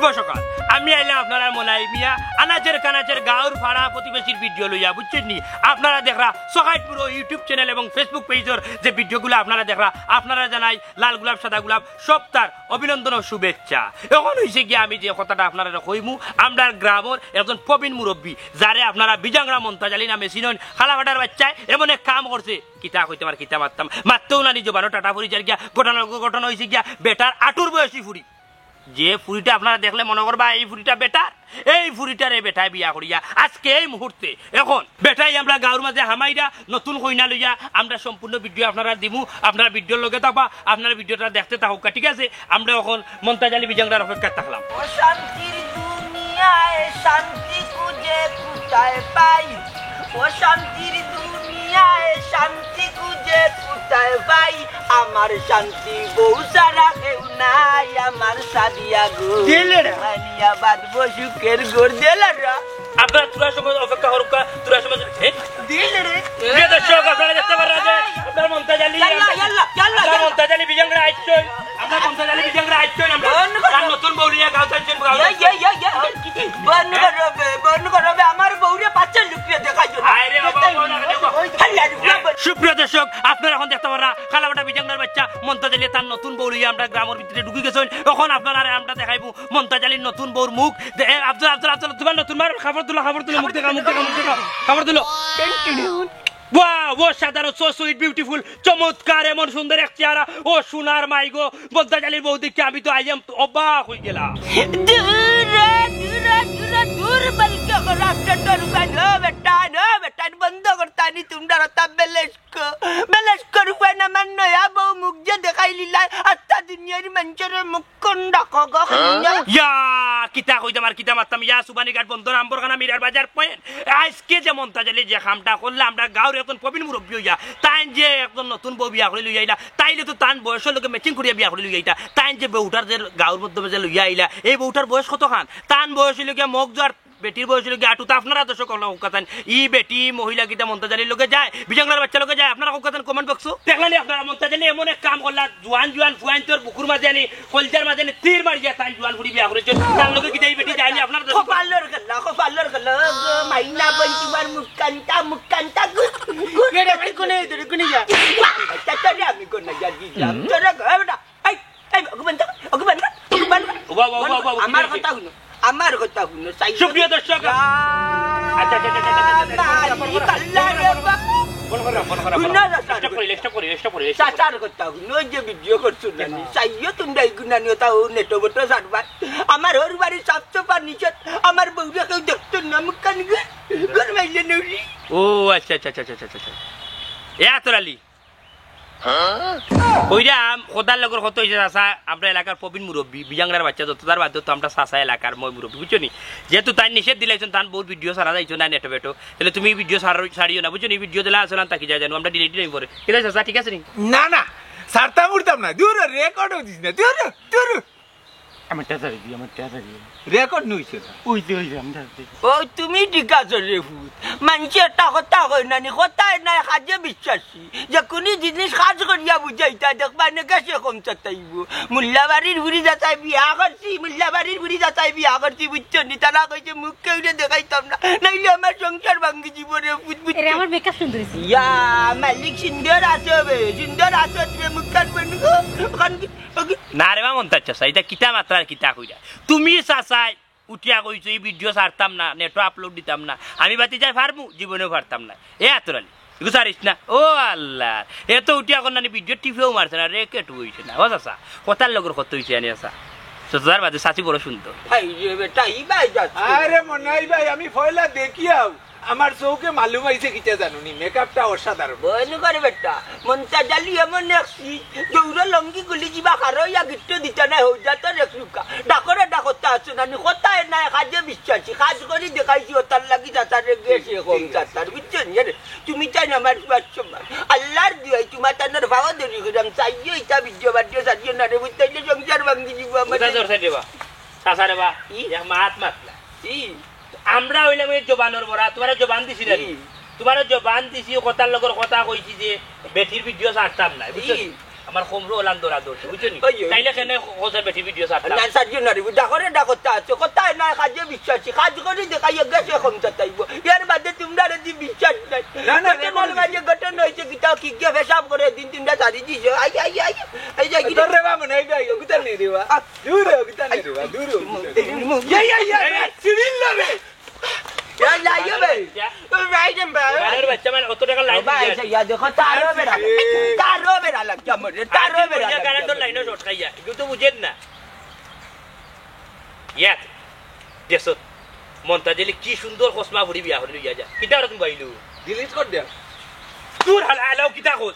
শুভ সকাল আমি আইলাম আপনারা মলাই মিয়া আনাচের কানাচের গাঁর ভাড়া প্রতিবেশীর ভিডিও লইয়া বুঝছেন নি আপনারা দেখরা সকাইপুর ইউটিউব চ্যানেল এবং ফেসবুক পেজের যে ভিডিওগুলো আপনারা দেখরা আপনারা জানাই লাল গোলাপ সাদা গোলাপ সব তার অভিনন্দন ও শুভেচ্ছা এখন হয়েছে গিয়ে আমি যে কথাটা আপনারা কইমু আমরা গ্রামের একজন প্রবীণ মুরব্বী যারে আপনারা বিজাংরা মন্তাজালি নামে চিনেন খালাঘাটার বাচ্চায় এমন এক কাম করছে কিতা কইতে আমার কিতা মারতাম মারতেও না নিজ বারো টাটা ফুরি যার গিয়া ঘটনা হয়েছে গিয়া বেটার আটুর বয়সী ফুরি যে ফুরিটা আপনারা দেখলে মনে করবা এই ফুরিটা বেটার এই ফুরিটারে বেটায় বিয়া করিয়া আজকে এই মুহূর্তে এখন বেটাই আমরা গাঁর মাঝে হামাইরা নতুন কইনা লইয়া আমরা সম্পূর্ণ ভিডিও আপনারা দিমু আপনারা ভিডিওর লগে থাকবা আপনারা ভিডিওটা দেখতে থাকুক ঠিক আছে আমরা এখন মন্তাজালি বিজাংরার অপেক্ষা থাকলাম শান্তির দুনিয়ায় শান্তি খুঁজে কোথায় পাই ও শান্তির দুনিয়ায় শান্তি খুঁজে কোথায় পাই আমার শান্তি বউ সারা কেউ নাই আমার সাদিয়া গো মানিয়া বাঁধবো সুখের গোর দিলারা আপনারা তুরা সময় অপেক্ষা করুক তুরা সময় দিল রে প্রিয় দর্শক আপনারা দেখতে পারেন যে আপনার মন্তাজালি বিজাংরা আইছই আমরা মন্তাজালি বিজাংরা আইছই আমরা তার নতুন বউরিয়া গাঁও চাইছেন বন্ধ করবে আমার বউরে পাঁচটা লুকিয়ে দেখাই সুপ্রিয় দর্শক আপনারা এখন দেখতে পারা খালাবাটা বিজাংরার বাচ্চা মন্তাজালি তার নতুন বউরিয়া আমরা গ্রামের ভিতরে ঢুকে গেছেন এখন আপনারা আমরা দেখাইবো মন্তাজালির নতুন বউর মুখ আব্দুল তোমার নতুন মার খবর তুলো মুখ দেখা খবর তুলো ও সাধারণ সো সুইট বিউটিফুল চমৎকার এমন সুন্দর এক চেহারা ও সোনার মাইগো মন্তাজালির বউ দেখে আমি তো আইয়াম অবাক হয়ে গেলাম दूर बल्कि रास्ते तो रुका नो बेटा बंद करता नहीं तुम डरता बेलेश को रुपए न मन या बहु मुझे दिखाई लीला आता दुनिया री मंचरे मुक्कुंडा को या কিতা কইতাম আর কিতা মারতাম ইয়া সুবানি ঘাট বন্দর আম্বরখানা মিরার বাজার পয়েন্ট আজকে যে মন্তাজালি যে কামটা করলে আমরা গাঁর এখন প্রবীণ মুরব্বী হইয়া তাই যে একজন নতুন বউ বিয়া করে লইয়া আইলা তাইলে তো তান বয়সের লোকে ম্যাচিং করিয়া বিয়া করে লইয়া আইতা তাই যে বউটার যে গাঁর মধ্যে যে লইয়া আইলা এই বউটার বয়স কত খান তান বয়স লোকে মগ যার বেটির বয়স লোকে আটুতা আপনারা দর্শক কথান ই বেটি মহিলা কিতা মন্তাজালির লোকে যায় বিজাংরার বাচ্চা লোকে যায় আপনারা কথান কমেন্ট বক্স দেখলেন আপনারা মন্তাজালি এমন এক কাম করলা জোয়ান ফুয়ান তোর বুকুর মাঝে আনি কলজার মাঝে আনি তীর মারি যায় তাই জোয়ান ফুড়ি বিয়া করেছে তার লোকে কিতা এই বেটি যায়নি আপনারা খুব পার্লার গল্লা মাইনা বই তোমার মুক্কান্তা কেডে কোনে যা তাতে আমি কোন না যাম তোরা বেটা এই অগবন্ধ আমার কথা শুনো সুপ্রিয় দর্শক আমার ওর বাড়ির সাফসফা নিচে আমার বউরা কেউ দেখতো না মুখান গরমাইলে নৌরি ও আচ্ছা এতরালি কইরাম খোদার লগর কত হয়েছে চাষা আমরা এলাকার প্রবীণ মুরব্বী বিজাংরার বাচ্চা যত তার বাধ্য তো আমরা চাষা এলাকার মই মুরব্বী বুঝছো নি যেহেতু তাই নিষেধ দিলাইছেন তার বহুত ভিডিও সারা যাইছো না নেটো বেটো তাহলে তুমি ভিডিও সারিও না বুঝছো নি ভিডিও দিলা আসলাম তাকি যায় জানো আমরা ডিলিট দিই পরে ঠিক আছে চাষা ঠিক আছে নি না সারতাম উঠতাম না দূর রেকর্ড হইছিস না দূর আমার টাকা দিই রেকর্ড নইছে না ও তুমি ঠিক আছো রে ভূত মানুষ একটা কথা কই না কথায় নাই কাজে বিশ্বাসী যে কোন জিনিস কাজ করিয়া বুঝাইতা দেখবা না কেসে কম চাইব মুল্লাবাড়ির বুড়ি যাতাই বিয়া করছি বুঝছো নি তারা কইছে মুখ কেউ দেখাইতাম না নাইলে আমার সংসার ভাঙ্গি জীবনে আমার মেকআপ সুন্দর ইয়া মালিক সুন্দর আছে তুমি মুখ কাটবেন না রে মন্তার চাষা এটা কিতা মাত্রার কিতা কইরা তুমি চাষাই উঠিয়া কইছো এই ভিডিও ছাড়তাম না নেটো আপলোড দিতাম না আমি বাতি যাই পারবো জীবনেও পারতাম না এতরালি সারিস না ও আল্লাহ এত উঠিয়া কর না ভিডিও টিভিও মারছে না রেকেট হইছে না ও চাষা কথার লগর কত হইছে আনি আসা তার বাদে চাচি বড় সুন্দর আরে মনাই ভাই আমি ফয়লা দেখিয়াও আমার চৌকে মালুম আইছে কিটা জানুনি মেকআপটা অসাধারণ বনু করে বেটা মন্তাজালি এমন একসি দৌড়া লঙ্গি গুলি যা কারো ইয়া গিট্টু দিতে না হই যা তো রেখলুকা ডাকতা আছে না কথায় না কাজে বিশ্বাসী কাজ করি দেখাইছি ওতার লাগি যাতারে গেছে কম যাতার বুঝছেন তুমি চাই না আমার সম্মান আল্লাহর দিয়াই তোমার তানের ভাবা দেরি করাম চাইও এটা ভিডিও সাজিয়ে না রে বুঝতে সংসার ভাঙ্গি দিব আমার চাচা রে বা ই মাত মাতলা ই আমরা হইলাম এই জবানের বড়া তোমার জবান দিছি না তোমার জবান দিছি কথার লগর কথা কইছি যে বেটির ভিডিও ছাড়তাম না বুঝছো আমার হোমরো ওলান দৌড়া দৌড়ছে বুঝছেন তাইলে কেনে হোসের বেটি ভিডিও ছাড়তাম না সাজি না রে ডাকরে ডাকতা আছে কোথায় না কাজে বিশ্বাসী কাজ করে দেখাই গেছে ক্ষমতা চাইব এর বাদে তোমরা রে বিশ্বাস নাই না, না, তোমার কাছে গঠন হয়েছে কি তাও কি কে হিসাব করে দিন তিনটা সারি দিছে আই আই আই এই যে কি তোর রে বা মনে ভাই ওগুতা নেই রে বা দূর ওগুতা নেই রে বা দূর ইয়া সিভিল লাগে Ya la yo ve. Vai dem ba. গানের বাচ্চা মানে কত টাকা লাইন Vai se ya দেখো তারো বেরা। তারো বেরা লাগছে মরে। তারো বেরা। গানের তো লাইনও শর্ট খাইয়া এগুলো তো বুঝেন না ইয়াত দেশত মন্তাজেলি কি সুন্দর কসমা ভরি বিয়া হলি ইয়া যা কিটা রকম বাইলু ডিলিট কর দে তোর হাল আলাও কিটা কর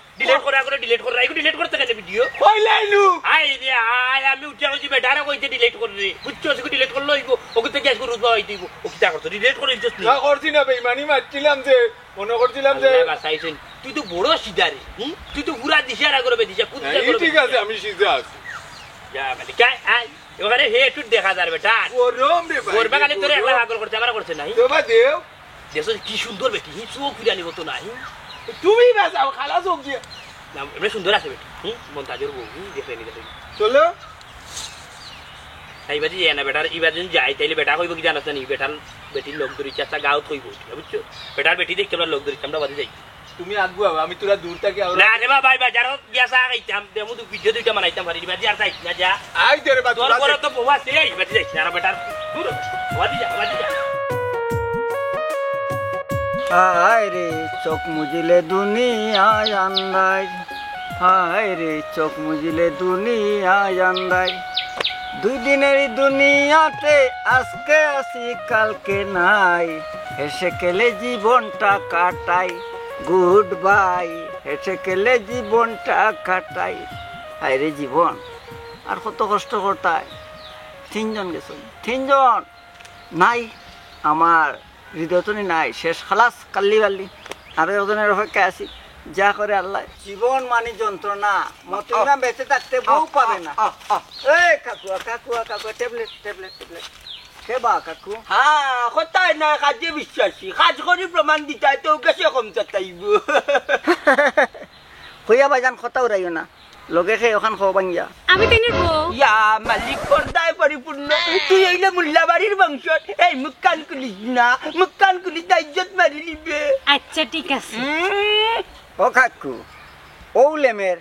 ডিলিট করা এগুলো ডিলিট করতে কেন ভিডিও কইলাইলু আই রে আই আমি উঠা কইছি বেটারে কইতে ডিলিট করলি বুঝছো সে ডিলিট করলো ইগো ওকে তো গ্যাস করে উঠবা হইতে ইগো ও কিটা করতে ডিলিট করে দিছস নি না করছি না বেঈমানি মারছিলাম যে মনে করছিলাম যে বাসাইছেন তুই তো বড় সিদারে তুই তো পুরা দিশারা করবে দিশা কুত্তা এই করবে ঠিক আছে আমি সিজা আছি যা মানে কাই আই ওখানে হে একটু দেখা যাবে বেটা ওরম রে ভাই করবে খালি তোরে একলা আগল করতে আমার করছে নাই তো বা দেও দেশে কি সুন্দর বেটি হি চোখ ফিরানি হতো নাই তুমি বাঁচাও খালাস হোক যে না এমনি সুন্দর আছে বেটি মন্তাজের বউ দেখে নি দেখে চলো এইবাজি এনা বেটার ইবা যদি যাই তাইলে বেটা কইব কি জানাস না বেটার বেটির লোক ধরি চাচা গাঁত কইব বুঝছো বেটার বেটি দেখতে আমরা লোক ধরি আমরা বাদে যাই তুমি আগুয়া আমি তোরা দূর থেকে আওরা না রে বাবা বাজার গিয়াসা আইতাম দেমু দু ভিডিও দুইটা বানাইতাম পারি বাজি আর তাই না যা আই তোরে বা তোর পরে তো বউয়া সেই বাজি যাই আর বেটার দূর বাজি যা হায় রে চোখ মুজিলে দুনিয়ায় আন্দাই হায় রে চোখ মুজিলে দুনিয়ায় আন্দাই দুই দিনের দুনিয়াতে আজকে আসি কালকে নাই হেসে খেলে জীবনটা কাটাই গুড বাই হেসে খেলে জীবনটা কাটাই হায় রে জীবন আর কত কষ্ট করতায় তিনজন গেছ তিনজন নাই আমার হৃদয়তনি নাই শেষ খালাস কাল্লি বাল্লি আরো একজনের অপেক্ষায় আছি যা করে আল্লাহ জীবন মানে যন্ত্রণা মতিনা বেঁচে থাকতে বউ পাবে না এই Kakua Kakua Kakua tablet tablet tablet সেবা কাকু হ্যাঁ কোথায় না কাজে বিশ্বাসী কাজ করে প্রমাণ দিতে তো গেছে ক্ষমতা চাইব হইয়া ভাইজান কথা উড়াইও না লগে খেয়ে ওখান খাওয়া বাঙ্গিয়া আমি তেনের বউ ইয়া মালিক পর্দায় পরিপূর্ণ তুই এইলে মুল্লাবাড়ির বংশ এই মুক্কান কুলিস না মুক্কান কুলি ইজ্জত মারি নিবে আচ্ছা ঠিক আছে ও কাকু ও লেমের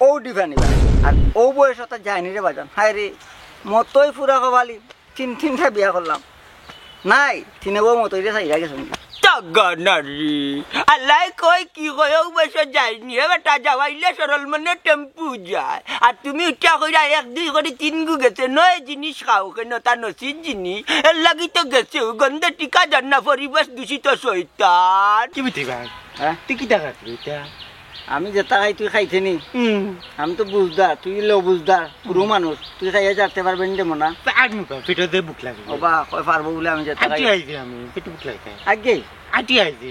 ও ডিভানিবা আর ও বয়স তো যায়নি রে বাজান হায় রে মতই পুরা কবালি তিনটা বিয়া করলাম নাই তিনে বউ মতই রে চাইরা গেছে টাগানারি আল্লাহ কই কি কয় বছর যায়নি বেটা যাওয়াইলে সরল মনে টেম্পু যায় আর তুমি উঠা কইরা এক দুই করে তিন গু গেছে নয় জিনিস খাও কেন তা নসির জিনিস এর লাগি তো গেছে গন্ধে টিকা যান না পরিবেশ দূষিত শৈতান কি বিতি ভাই হ্যাঁ তুই কি টাকা তুই আমি যেটা খাই তুই খাইতে নি আমি তো বুঝদার তুই লো বুঝদার পুরো মানুষ তুই খাইয়া যাতে পারবেন দেবো না আমি পেটে দিয়ে বুক লাগে ও বা কয় পারবো বলে আমি যেটা আটি খাই আইছি আমি পেটে বুক লাগে আগে আটি আইছি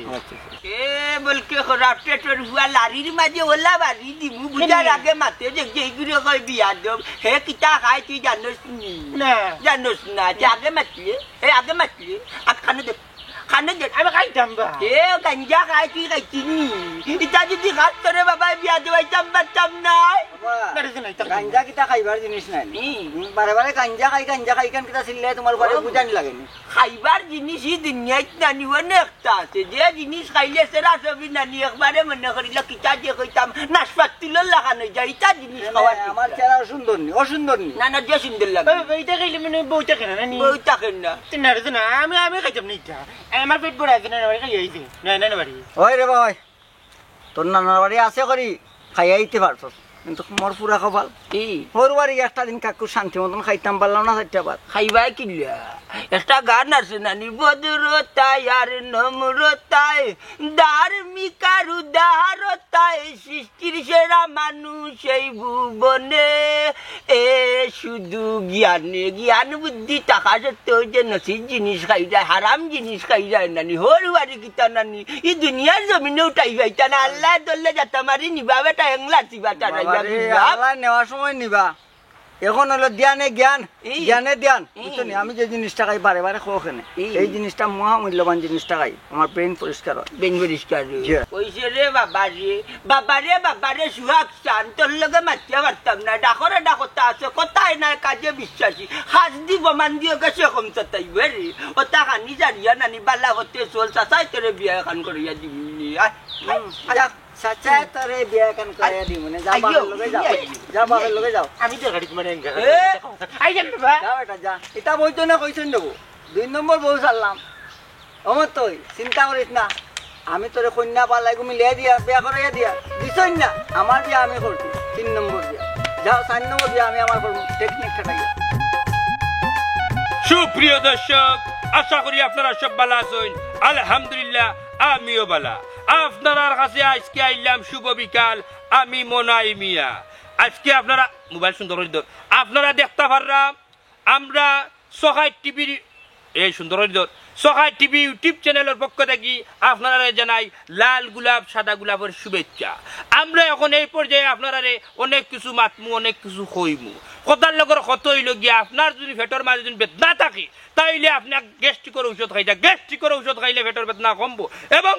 এ বলকে খরাপটে তোর হুয়া লারির মাঝে ওলা বাড়ি দিমু বুঝার আগে মাতে যে যেগুলো কই বিয়া দেব হে কিতা খাই তুই জানোস নি না জানোস না যে আগে মাতলে হে আগে মাতলে আর খানে দে আমি খাইতাম বা এ গাঞ্জা খাই তুই খাইছিনি ইটা যদি খাত তোরে বাবা বিয়া দেওয়াইতাম পারতাম নাই গাঞ্জা কিতা খাইবার জিনিস নাই বারে বারে গাঞ্জা খাই কেন কিতা ছিললে তোমার ঘরে বুঝানি লাগেনি খাইবার জিনিসই দুনিয়াত নানিব একটা আছে যে জিনিস খাইলে সেরা ছবি নানি একবারে মনে করিল কিতা দিয়ে কইতাম নাশপাতিল লাগানো যায় ইটা জিনিস খাওয়া আমার চেহারা অসুন্দর নি না না যে সুন্দর লাগে এইটা খাইলে মানে বউটা কেন না বউটা কেন না না আমি খাইতাম না এটা আমার পেট ভরে আছে না বাড়ি খাই আইছি না বাড়ি ওই রে ভাই তোর নানার বাড়ি আছে করি খাইয়া আইতে পারছস কিন্তু মোর পুরা কপাল ওর বাড়ি একটা দিন কাকু শান্তি মতন খাইতাম পারলাম না চারটা বার খাইবাই কিলা একটা গান আছে নানি বদরতায় আর নম্রতায় ধার্মিকার উদারতায় সৃষ্টির সেরা মানুষ এই ভুবনে এ শুধু জ্ঞান বুদ্ধি টাকা সত্ত্বেও যে নসির জিনিস খাই যায় হারাম জিনিস খাই যায় নানি হোর বাড়ি কিতা নানি এই দুনিয়ার জমিনে উঠাই যাইতা না আল্লাহ দল্লে যাতা মারি নিবা বেটা এংলা চিবা টারা নেওয়ার সময় নিবা এখন হলো জ্ঞানে জ্ঞান জ্ঞানে জ্ঞান বুঝছো নি? আমি যে জিনিসটা খাই বারে বারে খাও ওখানে এই জিনিসটা মহামূল্যবান জিনিসটা খাই আমার ব্রেন পরিষ্কার হয় বেন পরিষ্কার কইছে রে বাবারে সুহাগ চান তোর লগে মাতিয়ে পারতাম না ডাকরে ডাকতা আছে কোথায় না কাজে বিশ্বাসী হাজ দিব মান দিয়ে গেছে কম তাই বেরি ও তা খানি জানিয়া নানি বালা হতে চল চাচাই তোরে বিয়া খান করিয়া দিবি চাচা তোরে বিয়া কান করাইয়া দি মানে যা বাবার লগে যাও যা বাবার লগে যাও আমি তো গাড়ি মানে আই যান বাবা যাও এটা যা এটা বইতো না কইছেন দেবো 2 নম্বর বউ ছাড়লাম অমর তুই চিন্তা করিস না আমি তোরে কন্যা পালাই গুমি লিয়া দিয়া বিয়া করাইয়া দিয়া দিছই না আমার বিয়া আমি করছি 3 নম্বর বিয়া যাও 4 নম্বর বিয়া আমি আমার করব টেকনিক খাটাইয়া সুপ্রিয় দর্শক আশা করি আপনারা সব ভালো আছেন আলহামদুলিল্লাহ আমিও ভালো আপনার কাছে আজকে আইলাম শুভ বিকাল আমি মোনাই মিয়া আজকে আপনারা মোবাইল সুন্দর আপনারা দেখতে পারলাম আমরা সহায় টিভির এই সুন্দর সহায় টিভি ইউটিউব চ্যানেলের পক্ষ থেকে আপনারা জানাই লাল গোলাপ সাদা গোলাপের শুভেচ্ছা আমরা এখন এই পর্যায়ে আপনারা অনেক কিছু মাতমু অনেক কিছু কইমু কথার লগর কত হইল গিয়া আপনার যদি পেটের মাঝে যদি বেদনা থাকে তাইলে আপনার গ্যাস্ট্রিকের ঔষধ খাইটা গ্যাস্ট্রিকের ঔষধ খাইলে পেটের বেদনা কমবো এবং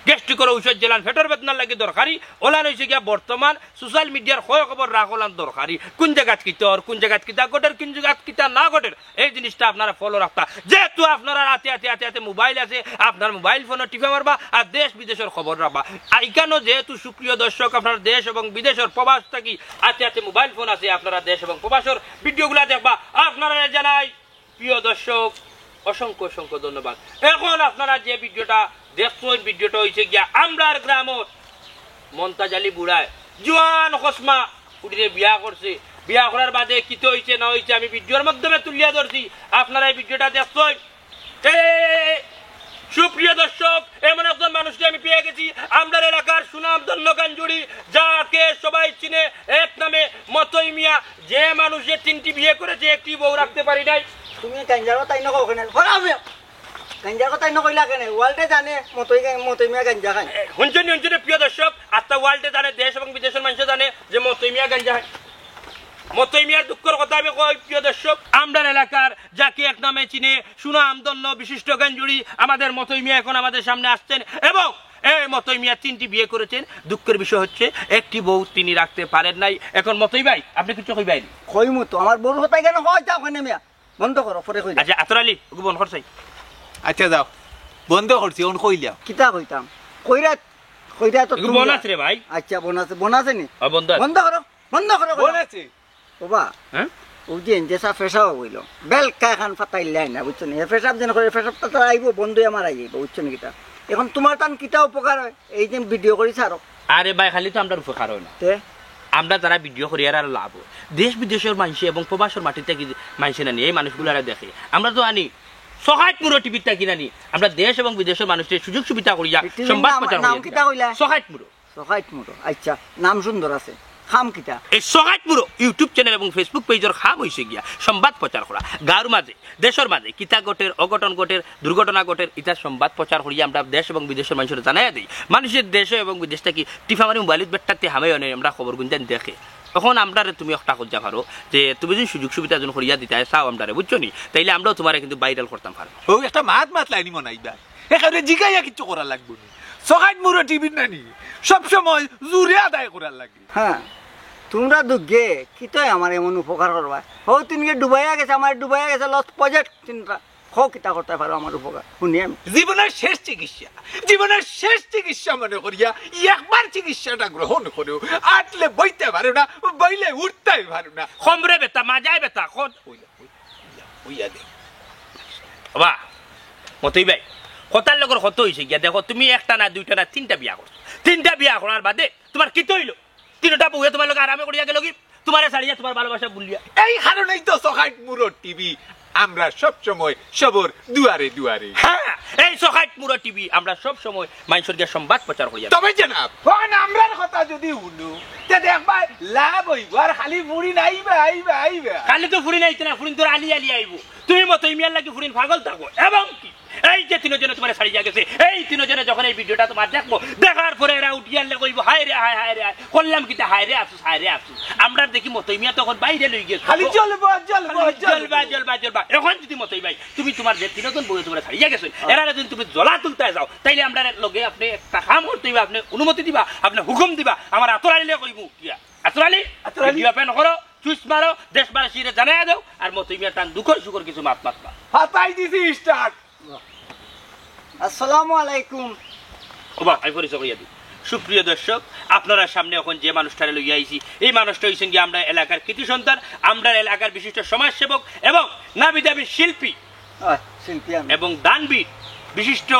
গ্যাস্ট্রিকের ঔষধ জেলান পেটের বেদনার লাগে দরকারি ওলান হয়েছে গিয়া বর্তমান সোশ্যাল মিডিয়ার খয় খবর রাখলান দরকারি কোন জায়গাত কিতর কোন জায়গাত কিতা গটের কোন জায়গাত কিতা না গটের এই জিনিসটা আপনারা ফলো রাখতা যেহেতু আপনারা রাতে হাতে মোবাইল আছে আপনার মোবাইল ফোনে টিপে মারবা আর দেশ বিদেশের খবর রাখবা এইখানেও যেহেতু সুপ্রিয় দর্শক আপনার দেশ এবং বিদেশের প্রবাস থাকি হাতে মোবাইল ফোন আছে আপনারা দেশ এবং প্রবাসের ভিডিওগুলা দেখবা আপনারা জানাই প্রিয় দর্শক অসংখ্য অসংখ্য ধন্যবাদ এখন আপনারা যে ভিডিওটা দেখছেন ভিডিওটা হয়েছে গিয়া আমরার গ্রামত মমতাজ আলী বুড়ায় জোয়ান হসমা উঠিয়ে বিয়া করছে বিয়া করার বাদে কিতে হয়েছে না হয়েছে আমি ভিডিওর মাধ্যমে তুলিয়া ধরছি আপনারা এই ভিডিওটা দেখছেন সুপ্রিয় দর্শক এমন একজন মানুষকে আমি পেয়ে গেছি আমরার এলাকার সুনাম ধন্য গাঞ্জুড়ি যাকে সবাই চিনে এক নামে মতই মিয়া যে মানুষের 3টি বিয়ে করেছে একটি বউ রাখতে পারি নাই তুমি গাঞ্জার কথাই নকো ওখানে হরাবে গাঞ্জার কথাই নকইলা কেন ওয়ার্ল্ডে জানে মতই মিয়া গাঞ্জা খায় হুঞ্চনি প্রিয় দর্শক আত্মা ওয়ার্ল্ডে জানে দেশ এবং বিদেশের মানুষ জানে যে মতই মিয়া গাঞ্জা খায় মতই মিয়ার দুঃখের কথা আমি কই প্রিয় দর্শক আমরার এলাকার যাকে এক নামে চিনে সুনাম ধন্য বিশিষ্ট গাঞ্জুড়ি আমাদের মতই মিয়া এখন আমাদের সামনে আসছেন এবং এই মতই মিয়া 3টি বিয়ে করেছেন দুঃখের বিষয় হচ্ছে একটি বউ তিনি রাখতে পারেন নাই এখন মতই ভাই আপনি কিছু কইবেন কইমু তো আমার বড় হতাই কেন হয় যাও ওখানে মিয়া বন্ধ করো পরে কই আচ্ছা আতর আলী ওকে বন্ধ করছাই আচ্ছা যাও বন্ধ করছি ওন কইলাম কিতা কইতাম কইরা তো তুমি বোনাস রে ভাই আচ্ছা বোনাসে নি বন্ধ করো বোন আছে বাবা হ্যাঁ ও যে যেসা ফেসাও হইল বেলকা খান ফাটাইলাই না বুঝছো নি ফেসাব যেন করে ফেসাবটা তো আইব বন্ধুই আমার আইব বুঝছো নি কিতা এখন তোমার টান কিতা উপকার হয় এই যে ভিডিও করি ছাড়ো আরে ভাই খালি তো আমরা উপকার হয় না তে আমরা যারা ভিডিও করি আর লাভ দেশ বিদেশের মানুষ এবং প্রবাসের মাটি থেকে মানুষ না নিয়ে এই মানুষগুলো দেখে আমরা তো আনি সহায় পুরো টিভিটা কিনা নি আমরা দেশ এবং বিদেশের মানুষের সুযোগ সুবিধা করিয়া সংবাদ প্রচার করি সহায় পুরো আচ্ছা নাম সুন্দর আছে খাম কিতা এই সহায় পুরো ইউটিউব চ্যানেল এবং ফেসবুক পেজের খাম হয়েছে গিয়া সংবাদ প্রচার করা গাঁর মাঝে দেশের মাঝে কিতা ঘটের অঘটন ঘটের দুর্ঘটনা ঘটের ইতার সংবাদ প্রচার করিয়া আমরা দেশ এবং বিদেশের মানুষের জানাই দিই মানুষের দেশে এবং বিদেশটা কি টিফামারি মোবাইল বেটটাতে হামে অনেক আমরা খবর গুঞ্জান দেখে তখন আমরা তুমি একটা করতে পারো যে তুমি যদি সুযোগ সুবিধা যখন করিয়া দিতে চাও আমরা বুঝছো নি তাইলে আমরাও তোমার কিন্তু ভাইরাল করতাম পারো ও একটা মাত লাইনি মনাইবা এখানে জিগাইয়া কিছু করা লাগবে না সকাল মুরো টিভি নানি সবসময় জুড়ে আদায় করার লাগে হ্যাঁ তোমরা দুগে কিতাই আমার এমন উপকার করবা হো তিনকে ডুবাইয়া গেছে আমার ডুবাইয়া গেছে লস প্রজেক্ট চিন্তা হো কিতা করতে পারো আমার উপকার শুনি আমি জীবনের শেষ চিকিৎসা মনে করিয়া একবার চিকিৎসাটা গ্রহণ করো আটলে বইতে পারো না বইলে উঠতে পারো না খমরে বেতা মাজায় বেতা হইয়া দে বাবা মতই ভাই কথার লগর কত হয়েছে গিয়া দেখো তুমি একটা না দুইটা না 3টা বিয়া করছো 3টা বিয়া করার বাদে তোমার কি তৈল 3টা বউয়ে তোমার লোক আরামে করিয়া গেল কি তোমার ছাড়িয়া তোমার ভালোবাসা ভুলিয়া এই কারণেই তো সকাল মুরো টিভি আমরা সব সময় সবর দুয়ারে দুয়ারে হ্যাঁ এই সকাল মুরো টিভি আমরা সব সময় মানুষের গিয়া সংবাদ প্রচার করিয়া তবে জানাব কোন আমরার কথা যদি শুনো তে দেখবা লাভ হইব আর খালি মুড়ি নাইবা আইবা খালি তো ফুরি নাইতে না ফুরিন তোর আলি আইব তুমি মতো ইমিয়ার লাগি ফুরিন পাগল থাকো এবং কি এই যে 3 জনে তোমার ছাড়িয়া গেছে এই 3 জনে যখন এই ভিডিওটা তোমার দেখবো দেখার পরে এরা উঠিয়ালে কইব হায় রে হায় হায় রে করলাম কিতা হায় রে আফসোস আমরা দেখি মতই মিয়া তখন বাইরে লই গেছে খালি জ্বলবো জলবা এখন যদি মতই ভাই তুমি তোমার যে তিনজন বই তোমরা ছাড়িয়া গেছো এরা যদি তুমি জ্বলা তুলতে যাও তাইলে আমরা লগে আপনি একটা কাম করতে দিবা আপনি অনুমতি দিবা আপনি হুকুম দিবা আমার আতরালিলে কইব কিয়া আতরালি দিবা পেন করো চুইস মারো দেশবাসীরে জানাই দাও আর মতই মিয়া তান দুঃখর সুখর কিছু মাত মাতবা হাতাই দিছি স্টার্ট আসসালামু আলাইকুম। ওবা আমি পরিচয় করিয়া দিই। সুপ্রিয় দর্শক, আপনারা সামনে এখন যে মানুষটারে লইয়া আইছি এই মানুষটা হইছেন কি আমরা এলাকার কৃতি সন্তান, আমরা এলাকার বিশিষ্ট সমাজসেবক এবং নাবিদাবি শিল্পী শিল্পী আমি। এবং দানবীর বিশিষ্ট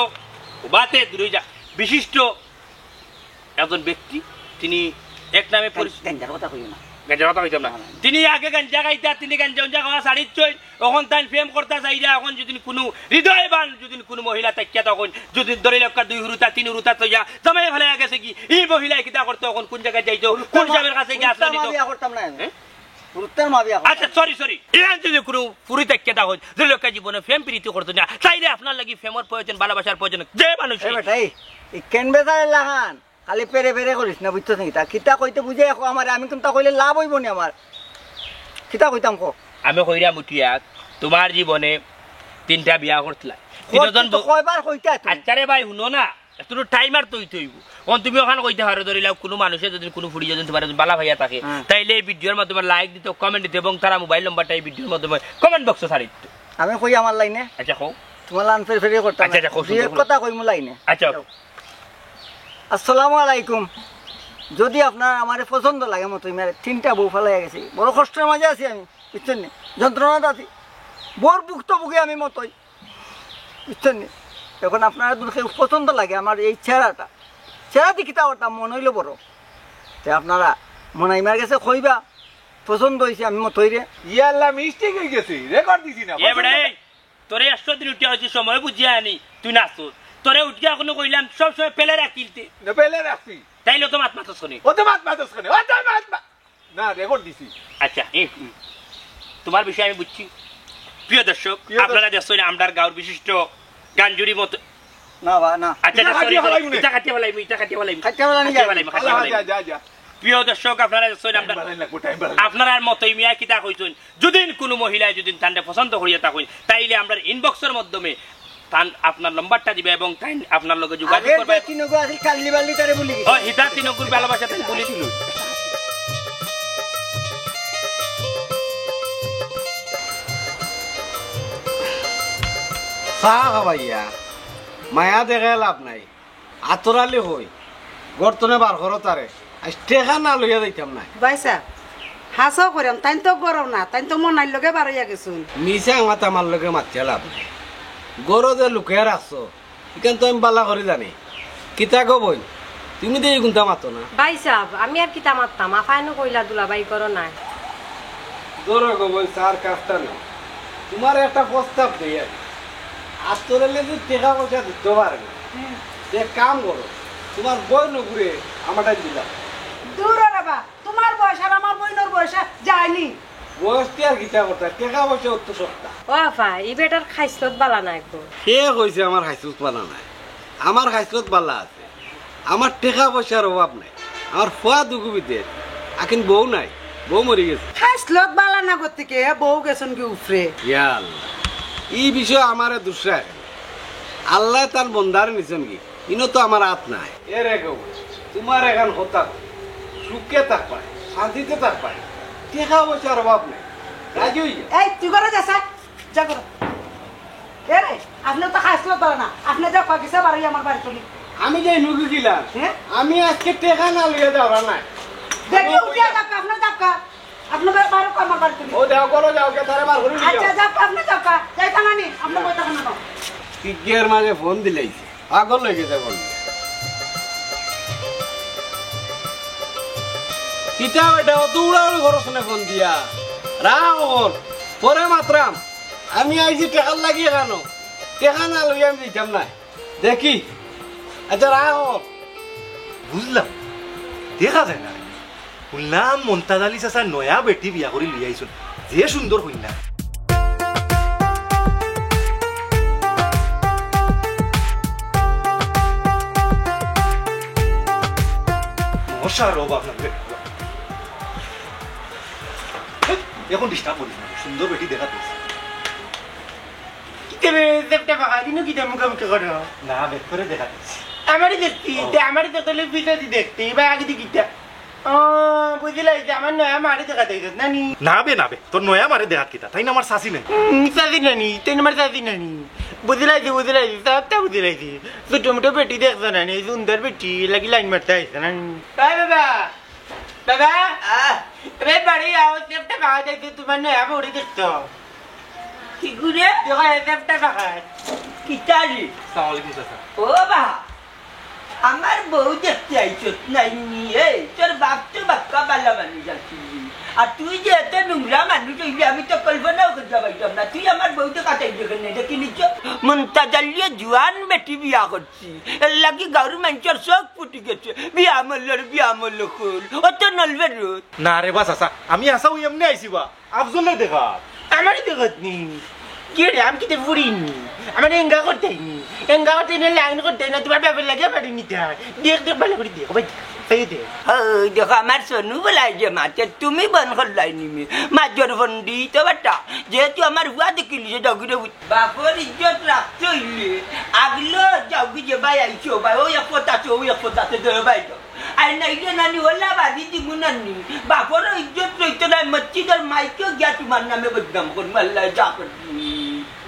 বাতে দূরে যা বিশিষ্ট একজন ব্যক্তি। তিনি এক নামে পরিচিত। গাঞ্জার কথা কইও না। গাঞ্জার কথা কইতাম না। তিনি আগে গাঞ্জা গাইতা, তিনি গাঞ্জা খাওয়া ছাড়িচ্ছই, এখন তাই প্রেম করতে চাইরা এখন যদি কোনো হৃদয়বান যদি কোনো মহিলা তাকিয়া তখন যদি ধরে লক্কা 2 হুরুতা 3 হুরুতা তৈয়া জমাই ফেলে গেছে কি এই মহিলা কিতা করতে এখন কোন জায়গায় যাইতো কোন সাহেবের কাছে গিয়ে আশ্রয় নিত। বিয়া করতাম না পুরুত্তর মা বিয়া। আচ্ছা সরি ইরান যদি কোনো পুরি তাকিয়া তখন যে লোক জীবনে প্রেম প্রীতি করতো না চাইলে আপনার লাগি প্রেমের প্রয়োজন ভালোবাসার প্রয়োজন যে মানুষ বেটাই এই কেন বেজার লাহান খালি পেরে পেরে করিস না বুঝছো নাকি তা কিতা কইতে বুঝে এখন আমার আমি কিন্তু তা কইলে লাভ হইব নি আমার কিতা কইতাম কো আমি কইরা মুটিয়া তোমার জীবনে 3টা বিয়া করতলা তিনজন কয়বার কইতা আচ্ছা রে ভাই শুনো না একটু টাইমার তৈ তৈব কোন তুমি ওখানে কইতে পারো ধরিলা কোনো মানুষের যদি কোনো ফুড়ি যদি তোমার বালা ভাইয়া থাকে তাইলে এই ভিডিওর মাধ্যমে লাইক দিতে কমেন্ট দিতে এবং তারা মোবাইল নাম্বারটা এই ভিডিওর মাধ্যমে কমেন্ট বক্সে ছাড়ি দিত। আমি কই আমার লাইনে আচ্ছা কও তোমার লাইন ফের ফেরে করতাম আচ্ছা এক কথা কই মু লাইনে। আচ্ছা আসসালামু আলাইকুম। যদি আপনার আমার পছন্দ লাগে মতো মেরে 3টা বউ ফেলাই গেছি বড় কষ্টের মাঝে আছি আমি বুঝছেন নি যন্ত্রণাতে আছি বর ভুক্তভোগী আমি মতোই বুঝছেন নি। এখন আপনারা দুটো পছন্দ লাগে আমার এই চেহারাটা চেহারাতে কিতা করতাম মনে হইলো বড় তে আপনারা মনে ইমার গেছে কইবা পছন্দ হয়েছে আমি মতোই রে ইয়াল্লা মিস্টেক হয়ে গেছে রেকর্ড দিছি না এবারে তোরে 100 দিন উঠিয়া হইছে সময় বুঝিয়া আনি তুই নাচো তোরে উঠিয়া কোনো কইলাম সব সময় ফেলে রাখিলতে না পেলে রাখছি তাইলে তো মাত মাতছ শুনি ও তো মাত শুনে ও তো মাত না রেকর্ড দিছি। আচ্ছা তোমার বিষয় আমি বুঝছি। প্রিয় দর্শক, আপনারা দেখছেন আমরার গাঁওর বিশিষ্ট গানজুরি মত না বা না আচ্ছা এটা কাটিয়ে ফেলাই যা প্রিয় দর্শক, আপনারা দেখছেন আপনার মতই মিয়া কিতা কইছেন যদি কোনো মহিলা যদি তান্ডে পছন্দ করিয়া থাকেন তাইলে আমরা ইনবক্সের মাধ্যমে আপনার নম্বরটা দিবে এবং তাই আপনার লগে যোগাযোগ করবে। তিনগো আছে কাল্লি বাল্লি তারে বলি ও হিতা তিনগুর ভালোবাসা তাই বলি দিল। চাহ খাবাইয়া মায়া দেখে লাভ নাই আতরালি হই গর্তনে বার করো তারে আজ টেকা না লইয়া যাইতাম না বাইসা হাসাও করাম তাই তো গরম না তাই তো মন নাই লগে বাড়াইয়া গেছুন মিশা মাথা আমার লগে মাতিয়া লাভ নাই গরো যে লুকিয়ে রাখছো এখান তো আমি বালা করে জানি কিতা গো বই তুমি তো এই গুনটা মাতো না ভাই সাহেব আমি আর কিতা মারতাম আফায়নো কইলা দুলাবাই করো নাই গরো গো বই চার কাজটা না তোমার একটা প্রস্তাব দেই আতরালে যে টেকা পয়সা দিতে পারে না যে কাম করো তোমার বই নঘুরে আমারটাই দিলাম দূর বাবা তোমার বয়স আর আমার বইনের বয়স যায়নি বয়সটি আর গীতা কথা টেকা পয়সা অত সস্তা ও আফা এই বেটার খাইছত বালা না একদম সে কইছে আমার হাইসুত বালা নাই আমার হাইসুত বালা আছে আমার টেকা পয়সার অভাব নাই আমার ফুয়া দুগুবিদের আকিন বউ নাই বউ মরি গেছে খাইসলত বালা না করতে কে বউ গেছন কি উফরে ইয়াল এই বিষয়ে আমারে দুসরা আল্লাহ তার বন্দার নিছেন কি ইনো তো আমার হাত নাই এর গো তোমার এখন হতা সুখে থাক পায় শান্তিতে থাক পায় টেকা পয়সার অভাব নাই রাজি হই যা এই তুই করে যাস যা করো এ রে আপনি তো খাইসলত বালা না আপনি যা পাকিসা বাড়াই আমার বাড়ি চলি আমি যে নুকি গিলাম হ্যাঁ? আমি আজকে টেকা না লইয়া যাওয়া নাই দেখি উঠিয়া যাকা আপনি যাকা আপনি বারো আমার বাড়ি চলি ও যাও করো যাও কে তারে বার করে আচ্ছা যাকা আপনি যাকা যাইতা নানি আপনি কইতা না কিগের মাঝে ফোন দিলাইছে পাগল হয়ে গেছে বল কিতা বেটা অত উড়াউড়ি খরচ না ফোন দিয়া রাহর পরে মাত্রাম আমি আইছি টেকা লাগিয়ে কেন টেকা না লইয়া আমি দিতাম না দেখি আচ্ছা রাহর বুঝলাম দেখা যায় না শুনলাম মন্তাজ আলী চাচা নয়া বেটি বিয়া কৰি লৈ আহিছোন যে সুন্দর কন্যা মোর বসার অভাব না এখন ডিস্টার্ব করিস না সুন্দর বেটি দেখা দিয়েছে সেফটা ফাঁকা দিন কিটা মুখোমুখি করো না বের করে দেখা দিয়েছে আমারই দেখতি আমারই দেখলে পিছাতি দেখতি বা আগে দিকিটা ও বুঝলাই আমার নয়া মারি দেখা দেখ নানি না বে তোর নয়া মারে দেখাত কিতা তাই না আমার শাসি নেই সাজি নানি তুই আমার সাজি নানি বুঝলাইছি সবটা বুঝলাইছি ছোট মোটো বেটি দেখছো নানি সুন্দর বেটি লাগি লাইন মারতে আইসে নানি তাই বাবা বাবা রে বাড়ি আও সেফটা ফাঁকা দেখছি তোমার নয়া বড়ি দেখছো কি করে দেখো সেফটা ফাঁকা কিতারি আসসালামু আলাইকুম চাচা ও বা আমার বউ দেখতে আইছত নাই নিয়ে তোর বাপ তো বাক্কা বালা মানুষ আছিলি আর তুই যে এত নোংরা মানুষ হইলি আমি তো কল্পনাও করতে পারতাম না তুই আমার বউতে কাটাই দেখেন না দেখি নিচ মন্তাজালিয়ে জোয়ান বেটি বিয়া করছি এর লাগি গাঁর মানুষের চোখ ফুটি গেছে বিয়া মল্ল খুল ও তো নলবে রোদ না রে বা চাচা আমি আসাও এমনি আইছি বা আফজলে দেখা আমারই দেখত নি কি রে আমি কিতে ফুরিনি আমার এঙ্গা করতেইনি এঙ্গা করতে না লাইন করতে না তোমার ব্যাপার লাগে পারিনি তা দেখ ভালো করে দেখ ভাই সেই দে দেখো আমার সোনু বলাই যে মাতে তুমি বন করলাই নিমি মাজর ফন্ডি তো বাটা যেহেতু আমার হুয়া দেখিলি যে ডগিরে বাপর ইজ্জত রাখতে হইলে আগলো যাওগি যে ভাই আইছো ভাই ও এক পতাছে ধরে ভাই তো আর নাইলে নানি হলা বাদি দিমু নানি বাপর ইজ্জত রইতো না মসজিদের মাইকেও গিয়া তোমার নামে বদনাম করবো আল্লাহ যা করবি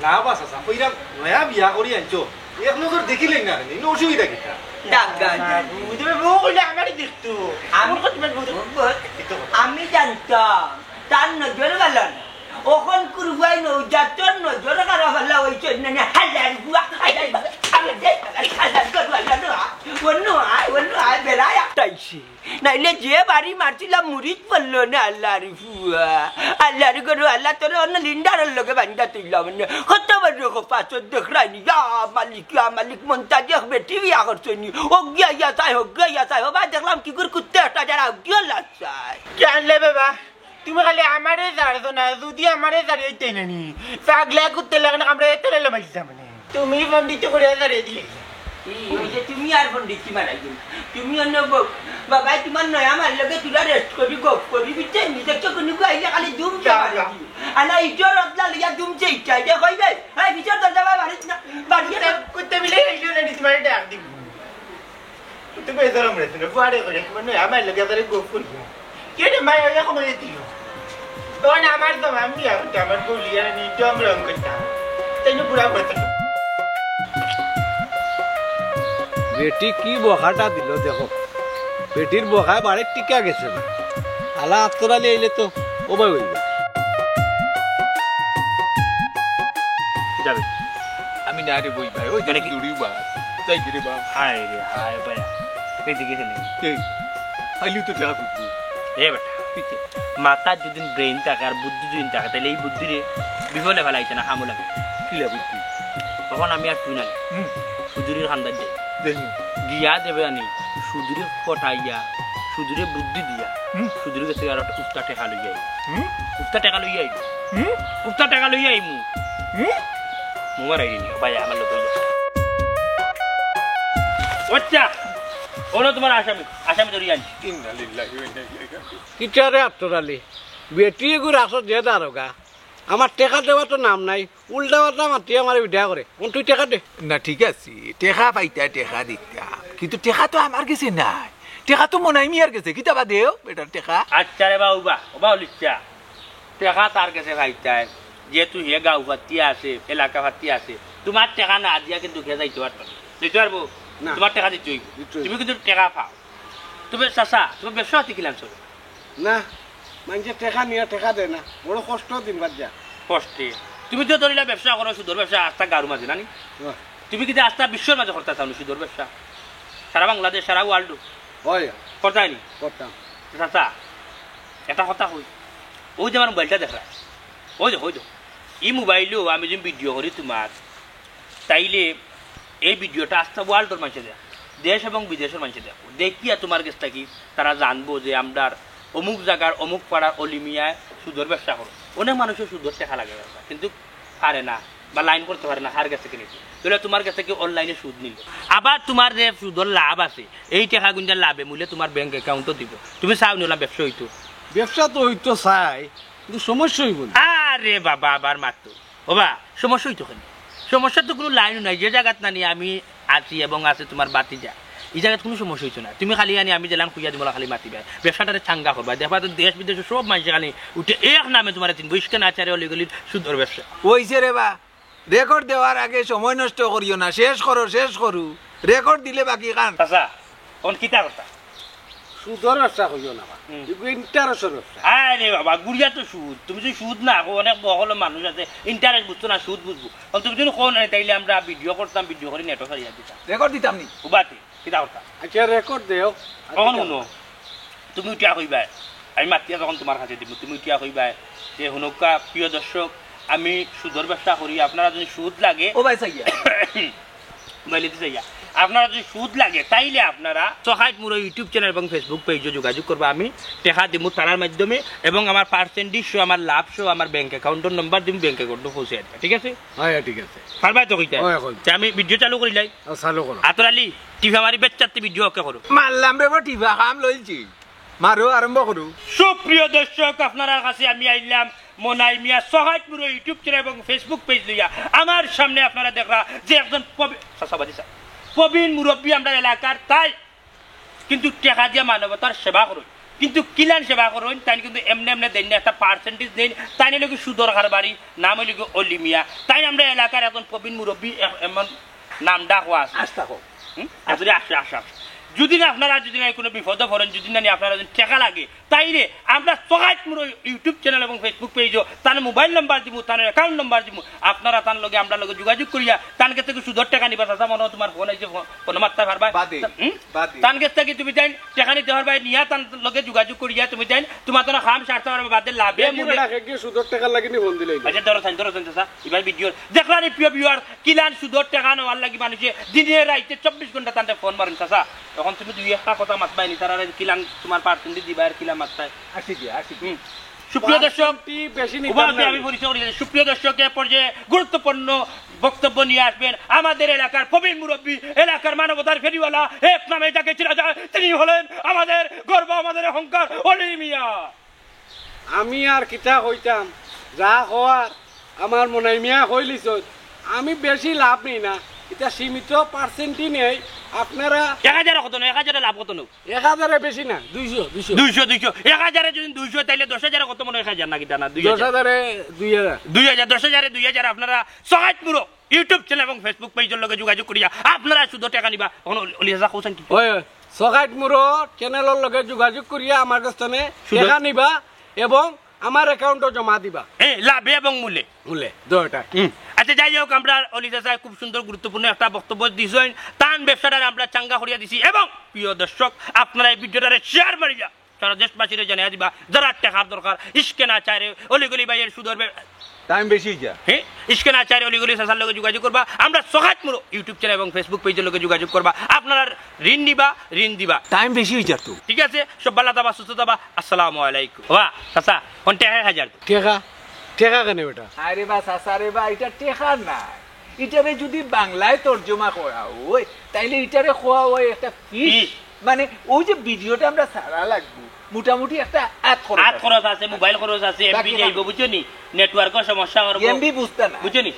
না বা চাচা কইরা নয়া বিয়া করি আনছো এক নজর দেখিলেন না রে অসুবিধা কিটা তুমি বউ কইলে আমারই দেখতো আমি জানতাম তার নজর গেল না ওখন কুরবাই নৌজাতর নজর কারা ভালো হয়েছে না হাজার বুয়া নাইলে যে বাড়ি মারছিলাম মুড়িদ পড়লো না আল্লাহর ফুয়া আল্লাহর গরু আল্লাহ তোর অন্য লিন্ডারের লোকে বান্ধা তুইলাম কত বড় পাঁচর দেখলাইনি মালিক মনটা দেখবে টিভি আকর্ষণী অজ্ঞা ইয়া চাই বা দেখলাম কি করে কুত্তে একটা যারা অজ্ঞা লাচায় জানলে বাবা তুমি খালি আমারে জাড়ছো না যদি আমারে জাড়িয়ে নানি পাগলা কুত্তে লাগানো আমরা এত লেলে মাইছিলাম মানে তুমি বন্দিত করে জাড়িয়ে দিলে তুমি আর পন্ডিত মারাই তুমি অন্য বাবা তোমার নয় আমার লগে তুলা রেস্ট করি গপ করি বিতে নিজে কোনো আইলে খালি দুম আনা ইটোর অদলা লিয়া দুম চাইটা যে কই যাই এই বিচার দরজা বাড়ি না বাড়ি কুত্তে মিলে এলো না তোমার ডাক দিব কুত্তে বেজার আমরা তো পারে করে মানে আমার লগে জাড়ে গপ করি কে রে মাই ওয়া কম দিও তোর আমার তো আমি আমার বলিয়া নি জম রং করতা তাই না পুরা করতে বেটি কি বখাটা দিল দেখো বেটির বখায় বাড়ি টিকা গেছে না আলা আত্মরালি আইলে তো ওবাই হইবে যাবে আমি না রে বই ভাই ওই মানে কি? দূরি বা তাই রে বা হায় রে হায় ভাইয়া এদিকে গেছে এই আইলি তো দেখা করবি এ বেটা পিছে মাথার যদি ব্রেন থাকে আর বুদ্ধি যদি থাকে তাহলে এই বুদ্ধিরে বিফলে ফেলাইছে না হামু লাগে কি লাগবে তুই তখন আমি আর তুই না সুদূরের খান্দার যাই দেখি গিয়া দেবে আনি সুদূরে পটাইয়া সুদূরে বুদ্ধি দিয়া সুদূরে গেছে আর একটা উস্তা টেকা লই যাই উস্তা টেকা লই যাই উস্তা টেকা লই যাই মু মুমার আইডি নি ভাই আমার লোক আচ্ছা ওনো তোমার আসামি ধরি আনি ইন্নালিল্লাহি ওয়া ইন্না ইলাইহি রাজিউন কিটারে আত্মরালি বেটি এগুলো আসো যে দারোগা আমার টেকা দেওয়ার তো নাম নাই উল্টা পাল্টা মাতি আমার বিধা করে তুই টেকা দে না ঠিক আছে টেকা পাইতা টেকা দিতা কিন্তু টেকা তো আমার কাছে নাই টেকা তো মনে হয় মিয়ার কাছে কিতাবা দেও বেটার টেকা আচ্ছা রে বাবা লিখছা টেকা তার কাছে ভাইতায় যেহেতু হে গাঁও ভাতি আছে এলাকা ভাতি আছে তোমার টেকা না দিয়া কিন্তু ঘে যাইতে পারতো দিতে পারবো তোমার টেকা দিতে তুমি কিন্তু টেকা পাও তুমি চাচা তুমি ব্যবসা হতে কিলাম চলো না মানুষের টেকা নিয়ে টেকা দেয় না বড় কষ্ট দিন বাদ যা কষ্টে তুমি তো ধরিলা ব্যবসা করো সুদর ব্যবসা আস্থা গাঁর মাঝে নানি তুমি কিন্তু আস্থা বিশ্বর মাঝে করতে চাও সুদর ব্যবসা সারা বাংলাদেশ সারা ওয়ার্ল্ড হয় করতাইনি করতাম চাচা এটা কথা হই ওই যে আমার মোবাইলটা দেখা ওই যে এই মোবাইলেও আমি যে ভিডিও করি তোমার তাইলে এই ভিডিওটা আস্থা ওয়ার্ল্ডের মানুষে দেখ দেশ এবং বিদেশের মানুষে দেখো দেখিয়া তোমার কাছটা কি তারা জানবো যে আমরা অমুক জায়গার অমুক পাড়ার অলিমিয়ায় সুদর ব্যবসা করো অনেক মানুষের সুদর টেকা লাগে কিন্তু পারে না বা লাইন করতে পারে না হার কাছে কিনেছে তাহলে তোমার কাছে কি অনলাইনে সুদ নিল আবার তোমার যে সুদর লাভ আছে এই টাকা গুঞ্জার লাভে মূল্যে তোমার ব্যাংক অ্যাকাউন্টও দিব তুমি চাও নিলাম ব্যবসা হইতো ব্যবসা তো হইতো চাই কিন্তু সমস্যা হইব না। আরে বাবা আবার মাত্র বাবা সমস্যা হইতো কেন সমস্যার তো কোনো লাইনও নাই যে জায়গাত না নিয়ে আমি আছি এবং আছে তোমার বাতি যা এই জায়গায় কোনো সমস্যা হইতো না তুমি খালি আনি আমি জেলাম খুঁজা দিব খালি মাতি দেয় ব্যবসাটারে চাঙ্গা করবা দেখবা তো দেশ বিদেশে সব মানুষ খালি উঠে এক নামে তোমার তিন বৈশকে নাচারে অলিগলির সুদর ব্যবসা ওইছে রে বা রেকর্ড দেওয়ার আগে সময় নষ্ট করিও না শেষ করু রেকর্ড দিলে বাকি কান চাচা কোন কিতা কথা সুদর ব্যবসা হইও না ইন্টারেস্টের ব্যবসা। আরে বাবা গুড়িয়া তো সুদ তুমি যদি সুদ না অনেক বহল মানুষ আছে ইন্টারেস্ট বুঝতো না সুদ বুঝবো তুমি যদি কোন তাইলে আমরা ভিডিও করতাম ভিডিও করে নেটও সারিয়া দিতাম রেকর্ড দিতাম নি উবাতে কিতা কথা আচ্ছা রেকর্ড দেও কখন শুনো তুমি উঠিয়া কইবা আমি মাতিয়া তখন তোমার কাছে দিব তুমি উঠিয়া কইবা যে হুনকা প্রিয় দর্শক আমি সুদর ব্যবসা করি আপনারা যদি সুদ লাগে ও ভাই সাইয়া বলে দিতে চাইয়া আপনারা যদি সুদ লাগে তাইলে আপনারা সহায়ত মোর ইউটিউব চ্যানেল এবং ফেসবুক পেজে যোগাযোগ করবো আমি টাকা দিব তার মাধ্যমে এবং আমার পার্সেন্টেজ শো আমার লাভ শো আমার ব্যাংক অ্যাকাউন্টের নম্বর দিব ব্যাংক অ্যাকাউন্টে পৌঁছে দেবে ঠিক আছে হ্যাঁ ঠিক আছে পারবাই তো কইতে হয়, হয়। আমি ভিডিও চালু করি লাই চালু করো আতর আলী টিভি আমারি বেচাতে ভিডিও ওকে করো মারলাম রে টিভা কাম লইছি মারো আরম্ভ করু সুপ্রিয় দর্শক আপনার কাছে আমি আইলাম মনাই মিয়া সহায়তপুর ইউটিউব চ্যানেল এবং ফেসবুক পেজ লইয়া আমার সামনে আপনারা দেখরা যে একজন প্রবীণ মুরব্বী আমরা এলাকার তাই কিন্তু টাকা দিয়ে মানবতার সেবা করুন কিন্তু কিলান সেবা করুন তাই কিন্তু এমনি এমনি দেন না একটা পার্সেন্টেজ দেন তাই নিয়ে লোক সুদর কারবারি নাম হইল অলি মিয়া তাই আমরা এলাকার একজন প্রবীণ মুরব্বী এমন নাম ডাক আছে আস্তা হোক আসলে আসে আসা যদি না আপনারা যদি না কোনো বিপদে পড়েন যদি না আপনারা যদি টাকা লাগে তাইলে আমরা সহায়তপুর ইউটিউব চ্যানেল এবং ফেসবুক পেজও তার মোবাইল নাম্বার দিব তার অ্যাকাউন্ট নাম্বার দিব আপনারা তার লগে আমরা লগে যোগাযোগ করিয়া তার কাছ থেকে সুদর টাকা নিবা চাচা মনে তোমার ফোন আইছে ফোন মারতে পারবা তার কাছ থেকে তুমি যাই টাকা নিতে পারবা নিয়া তার লগে যোগাযোগ করিয়া তুমি যাই তোমার তো খাম সারতে পারবা বাদে লাভে সুদর টাকা লাগি নি ফোন দিলে আচ্ছা ধরো চাচা এবার ভিডিও দেখলাম প্রিয় ভিউয়ার কিলান সুদর টাকা নেওয়ার লাগি মানুষে দিনে রাইতে 24 ঘন্টা তাদের ফোন মারেন চাচা তখন তুমি দুই একটা কথা মাতবাই নি তারা কিলান তোমার পার্সেন্টেজ দিবা আর কিলান মাতবাই সুপ্রিয় দর্শক আমি পরিচয় করি সুপ্রিয় দর্শক এ পর্যায়ে গুরুত্বপূর্ণ বক্তব্য নিয়ে আসবেন আমাদের এলাকার প্রবীণ মুরব্বী এলাকার মানবতার ফেরিওয়ালা এক নামে যাকে চেনা যায় তিনি হলেন আমাদের গর্ব আমাদের অহংকার অলি মিয়া। আমি আর কিতা কইতাম যা হওয়ার আমার মনাই মিয়া কইলিছ আমি বেশি লাভ নেই না এটা সীমিত পার্সেন্টই নেই আপনারা 1000 কত না 1000 লাভ কত না 1000 বেশি না 200 1000 যদি 200 তাইলে 10000 কত মনে 1000 নাকি দানা 2000 আপনারা সহায়তপুর ইউটিউব চ্যানেল এবং ফেসবুক পেজের লগে যোগাযোগ করিয়া আপনারা শুধু টাকা নিবা এখন অলিজা কোছেন কি সহায়তপুর চ্যানেলের লগে যোগাযোগ করিয়া আমার কাছে টাকা নিবা এবং আমার অ্যাকাউন্টে জমা দিবা লাভে এবং মূল্যে দুইটা। আচ্ছা যাই হোক আমরা অলিজা সাহেব খুব সুন্দর গুরুত্বপূর্ণ একটা বক্তব্য দিয়েছেন তান ব্যবসাটা আমরা চাঙ্গা করিয়া দিছি এবং প্রিয় দর্শক আপনারা এই ভিডিওটারে শেয়ার মারিয়া সারা দেশবাসীরা জানিয়ে দিবা যারা টাকার দরকার ইস্কে না চাইরে অলিগলি বাইয়ের সুদর টাইম বেশি যা হ্যাঁ ইস্কে না চাইরে অলিগলি সাসার লগে যোগাযোগ করবা আমরা সহায়তপুর ইউটিউব চ্যানেল এবং ফেসবুক পেজের লগে যোগাযোগ করবা আপনারা ঋণ নিবা ঋণ দিবা টাইম বেশি হয়ে যা তো ঠিক আছে সব ভালো থাকবা সুস্থ থাকবা আসসালামু আলাইকুম ওয়া চাচা কোন টাকা 1000 টাকা কেন বেটা আরে বা সাসারে বা এটা টেকা নাই এটারে যদি বাংলায় তর্জমা করা হয় তাইলে এটারে খোয়া হয় একটা ফিস মানে ওই যে ভিডিওটা আমরা সারা লাগবো মোটামুটি একটা আট খরচ আছে মোবাইল খরচ আছে এমবি যাইব বুঝছনি নেটওয়ার্কের সমস্যা হবে এমবি বুঝতা না বুঝছনি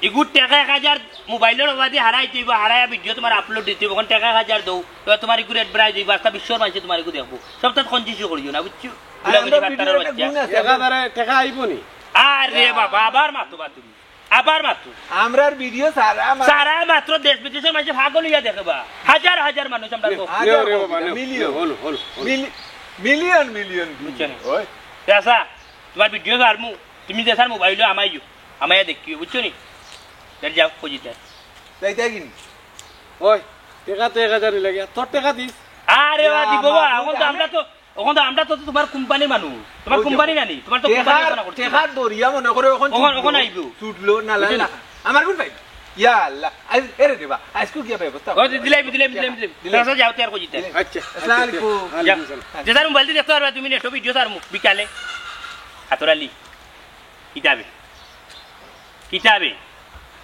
এগুলো টাকা 1000 মোবাইলের বাদে হারাই দিব হারায়া ভিডিও তোমার আপলোড দিতে ওখান টাকা 1000 দাও তো তোমার ইগুলো এড ব্রাই দিব আস্তা বিশ্বর মাঝে তোমার ইগুলো দেখবো সব তো কনজিসি করিও না বুঝছো টাকা আইবনি আরে বাবা আবার মাতবা তুমি আবার মাত্র আমরার ভিডিও সারা মাত্র দেশ বিদেশের মাঝে ভাগ লইয়া দেখবা হাজার হাজার মানুষ আমরা মিলিয়ন মিলিয়ন বুঝছেন আচ্ছা তোমার ভিডিও সারমু তুমি দেখার মোবাইল আমাইও আমায় দেখিও বুঝছো নি যাও খুঁজিতে তাই তাই কিনি ওই টাকা তো 1000 লাগে তোর টাকা দিস আরে বা দিব বা এখন তো আমরা তো তোমার কোম্পানির মানুষ তোমার কোম্পানি নানি তোমার তো কোম্পানি টাকা দরিয়া মনে করে ওখানে আইবো ছুটলো না না আমার কোন ভাই ইয়া আল্লাহ এরে দেবা আজকে কি ব্যবস্থা ওই দিলাই রাসা যাও তৈরি খুঁজিতে আচ্ছা আসসালামু আলাইকুম যেদার মোবাইল দিয়ে দেখতে পারবা তুমি নেটো ভিডিও সার বিকালে হাতরালি কিতাবে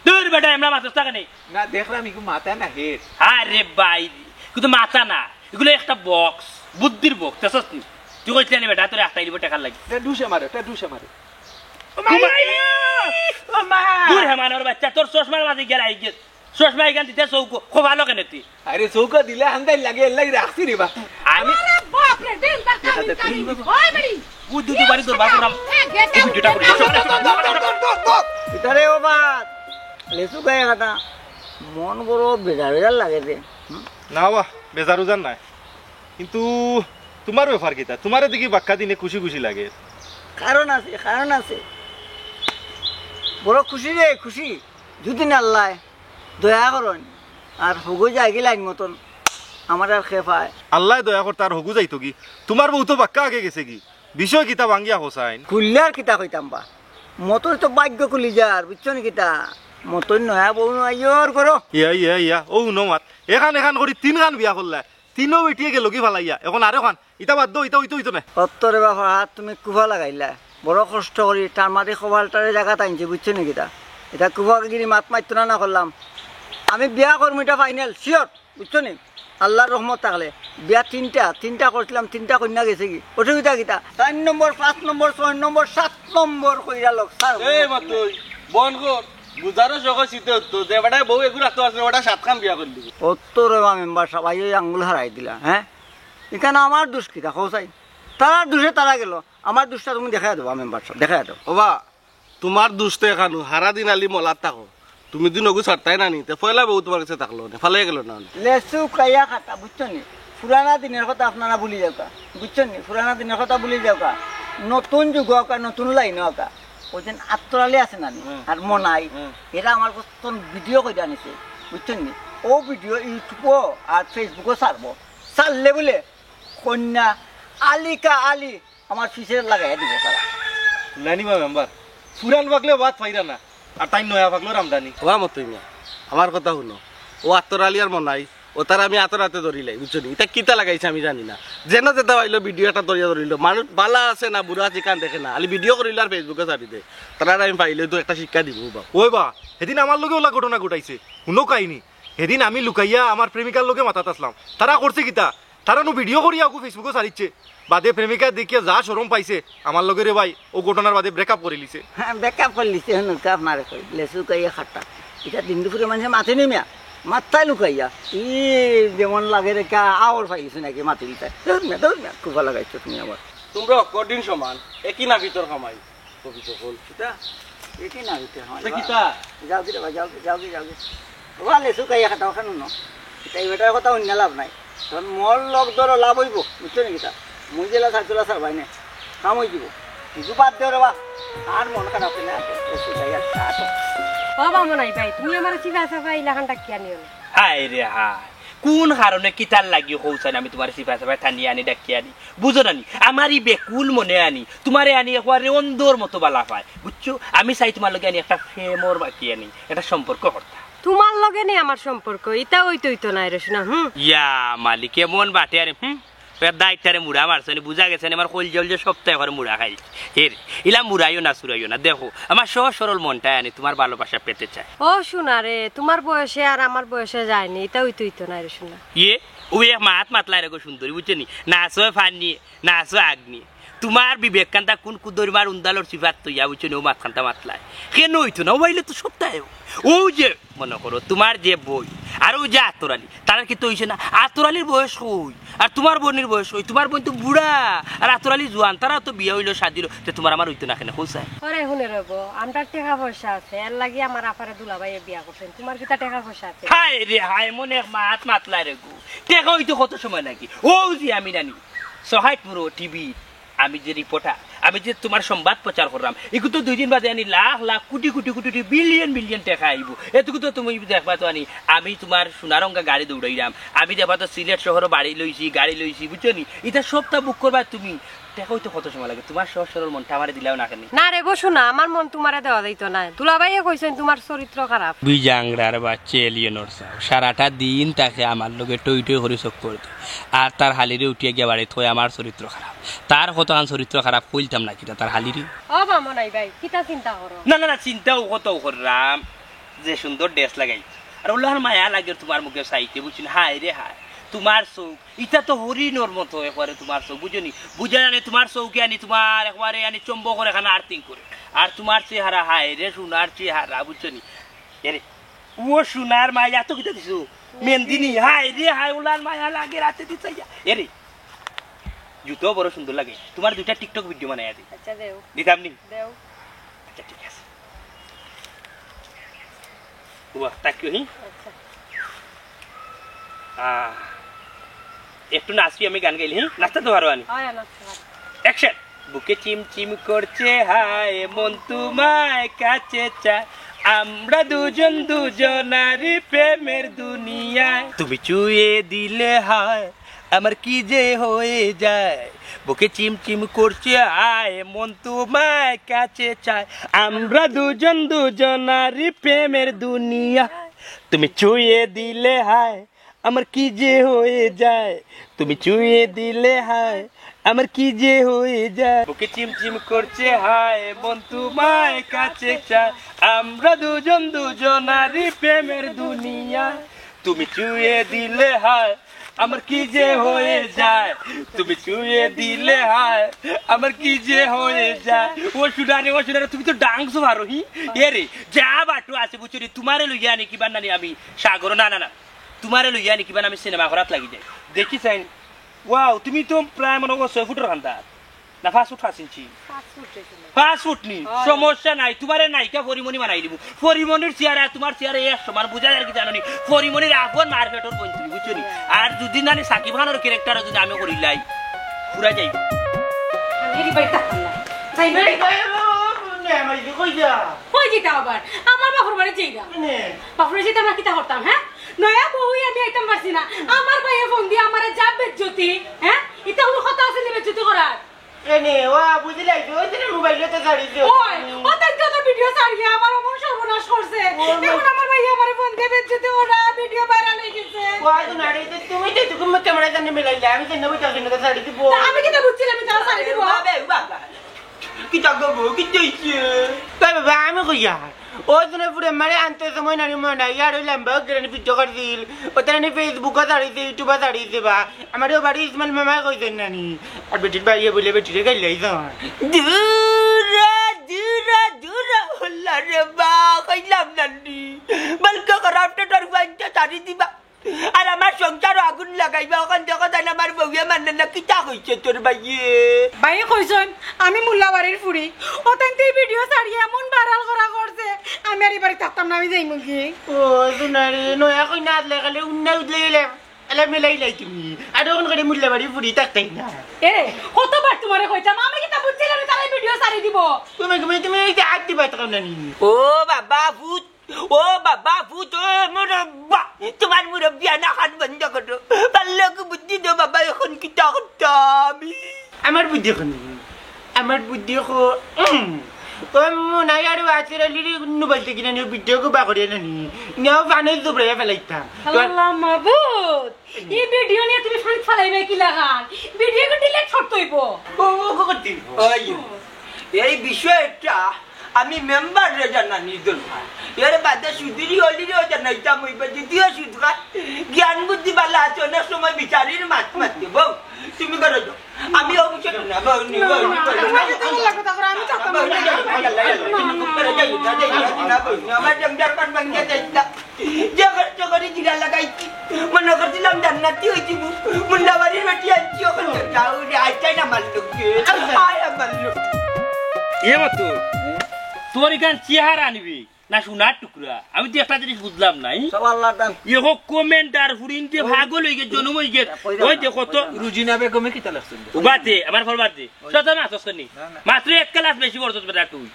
তোর বেটা আমরা মাথা থাকে নেই না দেখলাম ইকু মাথা না হেড আরে ভাই কিন্তু মাথা না এগুলো একটা বক্স বুদ্ধির বক্স তেছস নি তুই কইছিলি বেটা তোর একটা ইলিব টাকা লাগবে টা ঢুসে মারে দূর হে মানর বাচ্চা তোর চশমার মাঝে গেল আই গেছ চশমা এখান দিতে চৌকো খুব ভালো কেন তুই আরে চৌকা দিলে হান্দাই লাগে এর লাগি রাখছি রে বা আমি বাপ রে দিন তার কামি ওই বেড়ি বুদ্ধি তো বাড়ি তোর বাপুরাম ভিডিওটা করে ভিতরে ও বাদ লেসু গায়ে কাটা মন বড় বেজার লাগে রে না বাবা বেজার উজার নাই কিন্তু তোমার ব্যাপার কিতা তোমার দেখি বাক্কা দিনে খুশি খুশি লাগে কারণ আছে বড় খুশি রে খুশি যদি না আল্লাহ দয়া করুন আর হগো যায় কি লাইন মতন আমার আর খেপায় আল্লাহ দয়া কর তার হগু যাইতো কি তোমার বউ তো বাক্কা আগে গেছে কি বিষয় কিতা ভাঙ্গিয়া হোসাইন খুললে আর কিতা কইতাম বা মতন তো ভাগ্য খুলি যার বুঝছো নি কিতা মতন নয়া বউ নয় করো ইয়া ও নমাত এখান করি তিন গান বিয়া করলা তিনও বেটিয়ে গেল কি ভালাইয়া এখন আরো খান ইটা বাদ দো ইতো না সত্তরে বাপর হাত তুমি কুফা লাগাইলা বড় কষ্ট করি তার মাঝে খোবালটারে জায়গা টাইনছি বুঝছো নি কিতা এটা কুফাগিরি মাত মারতো না করলাম আমি বিয়া করবো এটা ফাইনাল শিওর বুঝছো নি আল্লাহর রহমত থাকলে বিয়া তিনটা করছিলাম তিনটা কন্যা গেছে কি অসুবিধা কিতা 4 নম্বর 5 নম্বর 6 নম্বর 7 নম্বর কইরা লোক স্যার এই মাতুই বন কর গুজারো সকাল শীতে হতো যে বেটা বউ এগুলো রাখতে পারছে ওটা 7 খান বিয়া করলি সত্তরে বা মেম্বার সবাই ওই আঙ্গুল হারাই দিলা হ্যাঁ এখানে আমার দোষ কিতা খোসাই তারা দোষে তারা গেল আমার দোষটা তুমি দেখাই দেবো মেম্বার সব দেখাই দেবো ওবা তোমার দুষ্ট এখানো হারা দিন আলি মলাত থাকো তুমি দিন ওগু ছাড়তাই না নিতে পয়লা বউ তোমার কাছে থাকলো না ফালাই গেল না লেসু কাইয়া খাটা বুঝছো নি পুরানা দিনের কথা আপনারা ভুলে যাওকা বুঝছো নি পুরানা দিনের কথা ভুলে যাওকা নতুন যুগ হোক নতুন লাইন হোক ওই দিন আত্মরালি আছে না আর মনাই এরা আমার কাছে ভিডিও করে আনিছে বুঝছো নি ও ভিডিও ইউটিউবও আর ফেসবুকও ছাড়বো ছাড়লে বলে কন্যা আলিকা আলি আমার ফিসে লাগাই দিব তারা নানিমা মেম্বার ফুরান পাকলে বাদ পাইরা না আর তাই নয়া পাকলো রামদানি ওবা মতই না আমার কথা শুনো ও আত্মরালি আর মনাই ও তার আমি আতরাতে ধরিলাই বুঝছো নি এটা কিতা লাগাইছে আমি জানি না যেন যেটা পাইলো ভিডিও একটা ধরিয়া ধরিল মানুষ বালা আছে না বুড়া চিকান দেখে না খালি ভিডিও করিল আর ফেসবুকে ছাড়ি দে তারা আমি পাইলে তো একটা শিক্ষা দিব বা ওই বা সেদিন আমার লগে ওলা ঘটনা ঘটাইছে শুনো কাহিনী সেদিন আমি লুকাইয়া আমার প্রেমিকার লগে মাথাত আসলাম তারা করছে কিতা তারা নো ভিডিও করিয়া ওকে ফেসবুকে ছাড়িচ্ছে বাদে প্রেমিকা দেখিয়া যা শরম পাইছে আমার লগে রে ভাই ও ঘটনার বাদে ব্রেকআপ করে লিছে হ্যাঁ ব্যাকআপ করে লিছে নুকা আপনারে কই লেসু কাইয়া খাট্টা এটা দিন দুপুরে মানুষে মাথে নেমিয়া মাথায় লুকাইয়া ই যেমন লাগে রে কা আওয়ার পাইছে নাকি মাথে দিতে দৌড় না খুব ভালো লাগাইছো তুমি আমার তোমরা কদিন সমান একই না ভিতর কামাই কবিতা বল কিতা এটি না হইতে হয় কিতা যাও কি যাও কি ওবা লেসু কাইয়া খাটা ওখানে ন এটা এটার কথা অন্য লাভ নাই তখন মোর লগ ধরো লাভ হইব বুঝছো নাকি তা মুই জেলা থাকছিলা স্যার ভাই নে কাম হয়ে যাব কিছু বাদ দেও রে বা আর মন খারাপ না লেসু কাইয়া খাটো ও বামনাই ভাই তুমি আমার চিপা চাপা ইলাখানটা কি আনিও না হায় রে হায় কোন কারণে কিতার লাগি হৌসান আমি তোমার সিপা সাপা টানি আনি ডাকি আনি বুঝো নানি আমারই বেকুল মনে আনি তোমারে আনি একবারে অন্ধর মতো বালা পায় বুঝছো আমি চাই তোমার লগে আনি একটা ফেমর বাকি আনি একটা সম্পর্ক করতা তোমার লগে নেই আমার সম্পর্ক এটা হইতো না রে শোনা ইয়া মালিক কেমন বাটে আরে দায়িত্বারে মুড়া মারছে বুঝা গেছে আমার কল জল যে সপ্তাহে করে মুড়া খাই এর ইলা মুড়াইও না চুরাইও না দেখো আমার সহজ সরল মনটা আনি তোমার ভালোবাসা পেতে চায় ও শোনা রে তোমার বয়সে আর আমার বয়সে যায়নি এটা হইতো না রে শোনা ইয়ে ও এক মাতলাই রেখো সুন্দরী বুঝছেনি নাচো ফান নিয়ে নাচো আগ নিয়ে তোমার বিবেক কান্তা কোন কুদরিমার উন্দালোর সিফাত তৈয়া বুঝছেনি ও মাতখান্তা মাতলায় কেন হইতো না ও বাইলে তো সপ্তাহে ও যে মনে করো তোমার যে বই আর ও যে আতরালি তারা কিন্তু হইছে না আতরালির বয়স হই আর তোমার বোনের বয়স হই তোমার বোন তো বুড়া আর আতরালি জোয়ান তারা তো বিয়ে হইলো শাদিল তো তোমার আমার হইতো না কেন হোসায় আরে শুনে রব আমার টাকা পয়সা আছে এর লাগি আমার আপারে দুলাভাই বিয়া করছেন তোমার কি টাকা পয়সা আছে হায় রে হায় মনে মাতলাই রে গো টাকা হইতো কত সময় নাকি ও যে আমি জানি সহায়ত পুরো টিভি আমি যে রিপোর্টার আমি যে তোমার সংবাদ প্রচার করলাম এগুলো তো 2 দিন বাদে আনি লাখ লাখ কোটি কোটি কোটি বিলিয়ন টাকা আইব এটুকু তো তুমি দেখবা তো আনি আমি তোমার সোনারঙ্গা গাড়ি দৌড়াইলাম আমি দেখবা তো সিলেট শহর বাড়ি লইছি গাড়ি লইছি বুঝছো নি এটা সবটা বুক করবা তুমি টাকা হইতো কত সময় লাগে তোমার সহজ সরল মনটা আমারে দিলাও না কেন না রে বসো না আমার মন তোমারে দেওয়া যাইতো না দুলাভাইয়ে কইছেন তোমার চরিত্র খারাপ বিজাংরার বাচ্চা এলিয়নর সাও সারাটা দিন তাকে আমার লগে টই টই করে চোখ করতো আর তার হালিরে উঠিয়ে গিয়ে বাড়ি থই আমার চরিত্র খারাপ তার কতখান চরিত্র খারাপ কইতাম না কিটা তার হালিরে ও বামনাই ভাই কিতা চিন্তা করো না চিন্তাও কত করলাম যে সুন্দর ড্রেস লাগাই আর ওলার মায়া লাগে তোমার মুখে চাইতে বুঝছি হায় রে হায় তোমার চোখ ইটা তো হরিণর মতো একবারে তোমার চোখ বুঝনি বুঝে জানে তোমার চৌকে আনি তোমার একবারে আনি চম্বকর এখানে আর্থিং করে আর তোমার চেহারা হায় রে সোনার চেহারা বুঝছনি এরে ও সোনার মায়া তো কিতা দিছো মেন্দিনি হায় রে হায় ওলার মায়া লাগে রাতে দিতে এরে জুতো বড় সুন্দর লাগে তোমার দুইটা টিকটক ভিডিও বানাই দি আচ্ছা দেও দিতাম নি দেও আচ্ছা ঠিক আছে বাহ তাকিও হি একটু নাচবি আমি গান গাইলি হ্যাঁ নাচতে তো পারো আনি অ্যাকশন বুকে চিমচিম করছে হায় মন তোমায় কাছে চায় আমরা দুজন দুজনারই প্রেমের দুনিয়ায় তুমি চুয়ে দিলে হায় আমার কি যে হয়ে যায় বুকে চিমচিম করছে হায় মন তোমায় কাছে চায় আমরা দুজন দুজনারই প্রেমের দুনিয়া তুমি চুয়ে দিলে হায় আমার কি যে হয়ে যায় তুমি চুয়ে দিলে হায় আমার কি যে হয়ে যায় বুকে চিমচিম করছে হায় মন তোমায় কাছে চায় আমরা দুজন দুজনারই প্রেমের দুনিয়া তুমি চুয়ে দিলে হায় আমার কি যে হয়ে যায় তুমি চুয়ে দিলে হায় আমার কি যে হয়ে যায় ও শুনারে তুমি তো ডান্স পারো হি এ রে যা বাটু আছে বুঝছি তোমারে লইয়া নি কিবা নানি আমি সাগর না না না তোমারে লইয়া নি কিবা আমি সিনেমা করাত লাগি যায় দেখি চাই ওয়াও তুমি তো প্রায় মনে করো 6 ফুটের খান্দা না 5 ফুট 5 ইঞ্চি 5 ফুট নি সমস্যা নাই তোমারে নায়িকা পরিমণি বানাই দিব পরিমণির চেহারা তোমার চেহারা এক সমান বুঝা যায় কি জানো নি পরিমণির আপন মার্কেটর বই তুমি বুঝছো নি আর দুদিন নানি সাকিব খানের ক্যারেক্টার যদি আমি করিলাই পুরা যাইব হেরি বাইতা না যাইবে কই যেটা আবার আমার বাপর বাড়ি যাইবা বাপরে যেটা আমরা কিতা করতাম হ্যাঁ নয়া বউই আমি আইতাম পারছি না আমার ভাইয়ে ফোন দিয়ে আমারে যাব বেজ্জতি হ্যাঁ এটা হলো কথা আছে নি বেজ্জতি করার এনে ওয়া বুঝলাই ওই দিন মোবাইলে তো ছাড়ি দিও ওই ও তো ভিডিও ছাড়িয়ে আমার মন সর্বনাশ করছে এখন আমার ভাইয়ে আমারে ফোন দিয়ে বেজ্জতি ওরা ভিডিও ভাইরাল হয়ে গেছে ওয়া তো নাড়ি তুমি তো তুমি ক্যামেরা জানি মিলাইলা আমি তো নবই তাকে না ছাড়ি দিব আমি কিতা বুঝছিলাম আমি তারা ছাড়ি দিব বাবা কি জাগবো কি দিছে বাবা আমি কইয়া ওই দিনে পুরো মারে আনতে সময় নানি মনে ইয়ার ওই লম্বা গ্রেন ভিডিও করে দিল ওটা নানি ফেসবুকে ছাড়িয়েছে ইউটিউবে ছাড়িয়েছে বা আমারও বাড়ি ইসমাইল মামা কইছেন নানি আর বেটির বাইরে বলে বেটিরে গাইলাই যাওয়া দূরা দূরা দূরা হল্লা রে বা কইলাম নানি বলকে করাফটে তোর বাঞ্চা ছাড়ি দিবা আর আমার সংসার আগুন লাগাইবা ওখান থেকে তাই আমার বউয়ে মানে না কিতা হইছে তোর ভাইয়ে ভাইয়ে কইছেন আমি মুল্লাবাড়ির ফুড়ি ও তাইতে ভিডিও ছাড়িয়ে এমন ভাইরাল করা করছে আমি আর এবারে থাকতাম না আমি যাইমু কি ও দুনারে নয়া কই না লাগালে উন্না উদলে এলা মিলাইলাই তুমি আর ওখান করে মুল্লাবাড়ি ফুড়ি থাকতাই না এ কতবার তোমারে কইতাম আমি কিতা বুঝছিলাম আমি তারে ভিডিও ছাড়ি দিব তুমি এই যে আট দিবা তখন নানি ও বাবা ভূত ও বাবা ভূত ও মুরব্বা তোমার মুরব্বিয়া না খান বন্ধ করো পারলে কি বুদ্ধি দো বাবা এখন কিতা করতাম আমার বুদ্ধি খো ওই মনে হয় আর আজের লিরি নুন বলতে কিনা নিয়ে ভিডিও কো বাকরে নানি নিও ফানে দুবরে ফেলাইতাম আল্লাহ মাবুদ এই ভিডিও নিয়ে তুমি ফান ফলাইবে কি লাগান ভিডিও কো ডিলিট করতে হইব ও করতে এই বিষয়টা আমি মেম্বার রে জানানি দরকার এর বাদে সুদিরি হলিও জানাইতাম হইবা যদিও সুদকা জ্ঞান বুদ্ধি বালা আছে অনেক সময় বিচারির মাত মারতে বউ তুমি করো আমি অবশ্যই না বউ নি আমার জমজার পান ভাঙিয়ে যাইতা যে খরচ করে জিরা লাগাইছি মনে করছিলাম জান্নাতি হয়েছি মুন্ডাবাড়ির বেটি আনছি ওখানে যাও রে আইটাই না মারলো আয় মারলো এ মতো তোর এখান চেহারা আনবি না সোনার টুকরা আমি তো একটা জিনিস বুঝলাম নাই সব আল্লাহর দান ইহো কমেন্ট আর হুরিনতে ভাগল হয়ে গেছে জন্ম হয়ে গেছে ওই দেখো তো রুজিনা বেগমে কিতা লাগছে উবাতে আমার ফরবাতে সতা না আসছনি মাত্র এক ক্লাস বেশি পড়ছস বেটা তুই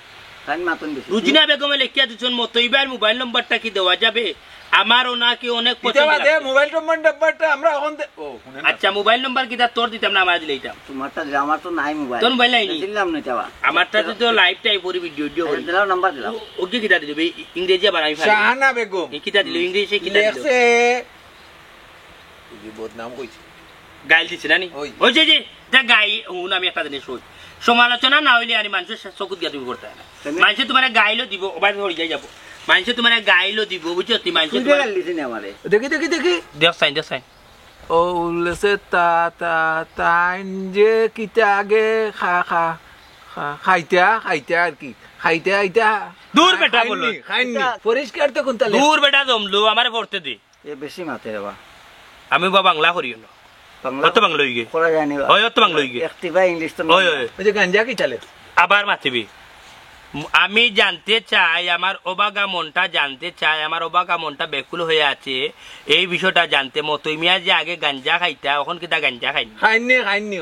তাই মাতন বেশি রুজিনা বেগমে লেখিয়া দিছন মতো এবার মোবাইল নাম্বারটা কি দেওয়া যাবে আমারও নাকি অনেক পছন্দ দে মোবাইল নাম্বারটা আমরা এখন ও শুনেন আচ্ছা মোবাইল নাম্বার কিটা তোর দিতাম না আমার দিলাইতাম তোমারটা আমার তো নাই মোবাইল তোর মোবাইল নাই নি দিলাম না যাবা আমারটা তো লাইভ টাইপ পরি ভিডিও করি দিলাম নাম্বার দিলাম ওকে কিটা দিবে ইংরেজি আবার আমি শাহানা বেগম কিটা দিল ইংরেজি কিটা দিল লেখছে এই বদনাম কইছে গাইল দিছে না নি ওই যে যে গাই হুন আমি একটা জিনিস কই সমালোচনা না হইলে আর মানুষের চকুত গিয়া তুমি করতে না মানুষ তোমার গাইলো দিব ওবাই হয়ে যাই যাব মানুষে তোমার গাইলো দিব বুঝছো তুই মানুষে তুই গাল দিছিস আমারে দেখি দেখি দেখি দেখ সাইন ও উল্লেসে তা তা তাইন যে কিতা আগে খাইতা আর কি খাইতা দূর বেটা বলো। খাইনি পরিষ্কার তো কোনটা দূর বেটা জমলো আমারে পড়তে দে এ বেশি মাতে রে বা আমি বাংলা করিও না বাংলা কত বাংলা হই গে করা যায় না ওই অত বাংলা হই গে একটিভা ইংলিশ তো ওই ওই ওই যে গাঞ্জা কি চলে আবার মাতিবি আমি জানতে চাই আমার অবাগা মনটা জানতে চাই আমার অবাগা মনটা বেকুল হয়ে আছে এই বিষয়টা জানতে মতই মিয়া যে আগে গাঞ্জা খাইতা এখন কিতা গাঞ্জা খাইনি খাইনি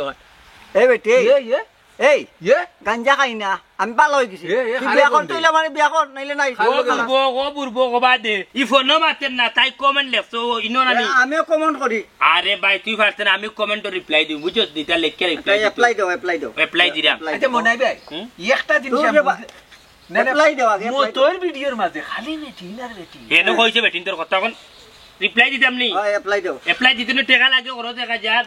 এই বেটি ইয়ে এই ইয়ে গাঞ্জা খাই না আমি ভালো হয়ে গেছি এ, তুই বিয়া কর তুইলে মানে বিয়া কর নাইলে নাই ও বুড়বো কবা দে ই ফোন মাতেন না তাই কমেন্ট লেখছো ইনো নানি আমিও কমেন্ট করি আরে ভাই তুই পারতেন আমি কমেন্ট রিপ্লাই দিই বুঝছ দিতা লেখকে রিপ্লাই অ্যাপ্লাই দাও অ্যাপ্লাই দিলাম আচ্ছা মনাই ভাই একটা জিনিস অ্যাপ্লাই দাও আগে তোর ভিডিওর মাঝে খালি বেটি না বেটি এনো কইছে বেটিন তোর কথা এখন রিপ্লাই দিতাম নি অ্যাপ্লাই দাও অ্যাপ্লাই দিতে টাকা লাগে ওর দেখা যার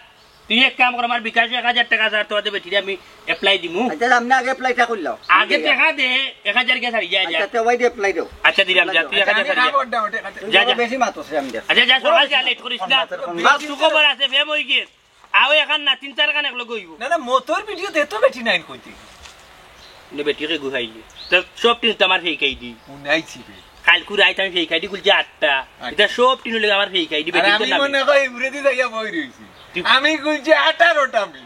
তুই এক কাম কর আমার বিকাশ 1000 টাকা স্যার তোদের বেটিরে আমি অ্যাপ্লাই দিমু আচ্ছা আপনি আগে অ্যাপ্লাইটা করলাও আগে টাকা দে 1000 কে ছাড়ি যা যা আচ্ছা তো ওই দিয়ে অ্যাপ্লাই দাও আচ্ছা দিলাম যা তুই 1000 ছাড়ি যা যা বেশি মাতছে আমি দেখ আচ্ছা যা সকাল যা লেট করিস না বাস তু খবর আছে ফেম হই গিয়ে আও এখন না 3-4 গান একলগ হইব না মোটর ভিডিও দে তো বেটি নাই কইতে নে বেটিরে গুহাই তো সব টিন তোমার ফেকাই দি উনাইছি বে কালকু রাইত আমি ফেকাই দি কুলছে 8টা এটা সব টিন লাগে আমার ফেকাই দি বেটি আমি মনে কই উড়ে দি যাইয়া বই রইছি আমি কইছি 18টা আমি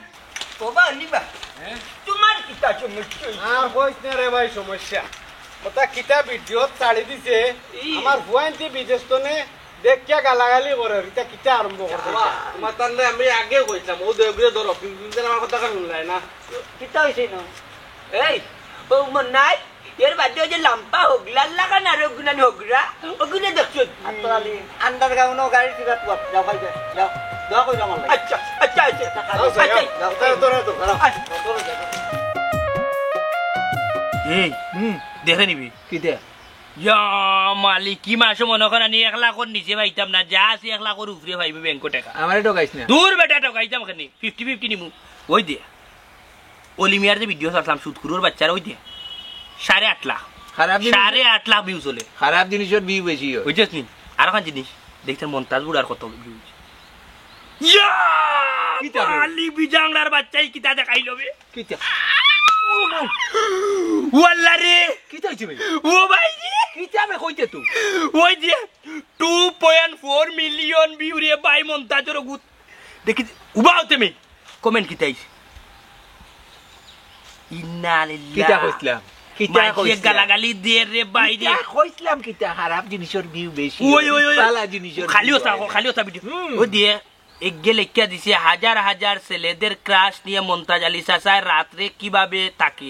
বাবা নিবা তোমার কিতা সমস্যা আর কইস না রে ভাই সমস্যা ওটা কিতা ভিডিও ছাড়ি দিছে আমার ভুয়াইনটি বিদেশ তো নে দেখিয়া গালাগালি করে এটা কিতা আরম্ভ করছে তোমার তাহলে আমি আগে কইছিলাম ও দেবরে ধরো কিন্তু আমার কথা শুনলাই না কিতা হইছে না এই ও মন নাই এর বাদে যে লাম্পা হগলা লাগান আর গুনানি হগরা ওগুনে দেখছো আতরালি আন্ডারগ্রাউন্ড গাড়ি টিকা তো যাও ভাই যাও যাও কই আমার লাগে আচ্ছা আচ্ছা আচ্ছা যাও তোরা তো এই দেখে নিবি কি দে ইয়া মালিক কি মাসে মনে করেন আমি 1 লাখ নিচে পাইতাম না যা আছে 1 লাখের উপরে পাইবে ব্যাংক টাকা আমারে ঠকাইছ না দূর বেটা ঠকাইতাম খানি 50-50 নিমু ওই দে অলিমিয়ার যে ভিডিও ছাড়লাম সুদখুরুর বাচ্চারা ওই দে 8.5 লাখ খারাপ জিনিস 8.5 লাখ ভিউ চলে খারাপ জিনিসের ভিউ বেশি হয় বুঝছিস নি আর কোন জিনিস দেখছেন মন্তাজ বুড়ার কত ভিউ ইয়া কিতা রে? আলি বিজাংলার বাচ্চাই কিতা দেখাইলো বে কিটা ওয়াল্লা রে কিটা হইছে ভাই ও ভাই রে কিটা মে কইতে তুই ওই যে 2.4 মিলিয়ন ভিউ রে ভাই মন্তাজের গুত দেখি উবাও তুমি কমেন্ট কি তাইছে ইন্না লিল্লাহ কিটা কইছলাম কিটা কইছলাম গালাগালি দে রে ভাই রে কিটা কইছলাম কিটা খারাপ জিনিসের ভিউ বেশি ওই ওই ওই ভালো জিনিসের খালি ওটা ভিডিও ও দিয়ে এক গেলে কে দিছে হাজার হাজার ছেলেদের ক্রাশ নিয়ে মন্তাজ আলী চাচায় রাত্রে কিভাবে থাকে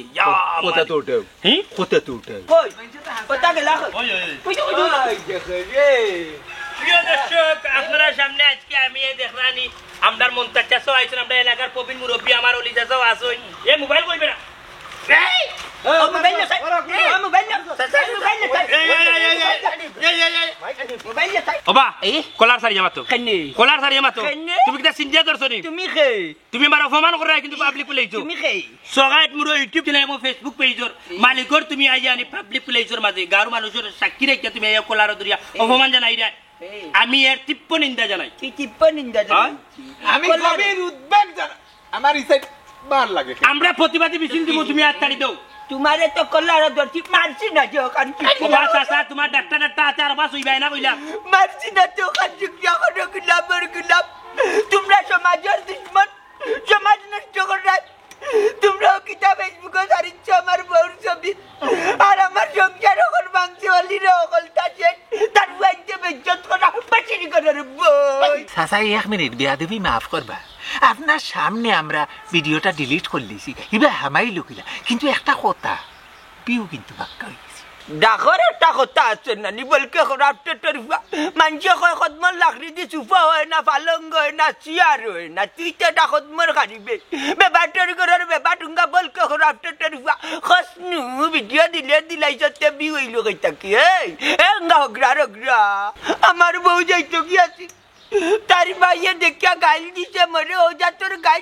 কথা তো ওটাও হ্যাঁ কথা তো ওটাও কই কথা গেলা ওই ওই ওই দেখে রে প্রিয় দর্শক আপনারা সামনে আজকে আমি এই দেখরানি আমদার মন্তাজ চাচাও আইছেন আমরা এলাকার প্রবীণ মুরব্বী আমার অলি চাচাও আসুন এ মোবাইল কইবে না এই ও মোবাইল না ও মোবাইল না মোবাইল না ওবা কলার সারি জামাতো কেনে কলার সারি জামাতো কেনে? তুমি কিটা সিনজিয়া দর্শনি তুমি খে তুমি আমার অপমান করে কিন্তু পাবলিক প্লেইছো তুমি খে সগাইত মুরো ইউটিউব চ্যানেল এবং ফেসবুক পেজর মালিকর তুমি আইয়া আনি পাবলিক প্লেসর মাঝে গাঁর মানুষের সাক্ষী রেখে তুমি আইয়া কলার দরিয়া অপমান জানাই রে আমি এর তীব্র নিন্দা জানাই কি টিপ্পন নিন্দা জানি আমি গভীর উদ্বেগ জানা আমার ইসাইড বার লাগে আমরা প্রতিবাদী মিছিল দিব তুমি আর তাড়ি দাও তোমারে তো কল্লার দর্শি মারছি না যে কান কি ওবা চাচা তোমার ডাক্তার আছে আর বাস হইবাই না কইলা মারছি না তো কান কি যখন গুলাব তোমরা সমাজের দুশমন সমাজ নষ্ট করে তোমরা কিতাব ফেসবুকে ছাড়িচ্ছ আমার বউর ছবি আর আমার সংসার ওখান মাংস হলি রে ওখান তার বাইতে বেজ্জত করা বাঁচিনি করার বই সাসাই 1 মিনিট বেয়াদবি মাফ করবা আপনার সামনে আমরা ভিডিওটা ডিলিট করলেছি এবার হামাই লুকিলা কিন্তু একটা কথা পিউ কিন্তু বাক্কা হয়ে গেছে ডাকর একটা কথা আছে না নি বলকে খারাপ তরফা মানুষে কয় কদমর লাকড়ি দিয়ে সুফা হয় না পালঙ্গ হয় না চেয়ার হয় না তুই তো ডাকদমর খারিবে বেবাটর করার বেবাটুঙ্গা বলকে খারাপ তরফা খসনু ভিডিও দিলাই সত্যি বি হইল কইতা কি এই এঙ্গা হগরা আমার বউ যাইতো কি আছি তার মাইয়ে দেখিয়া গাইল দিছে মরে ও যা তোর গাই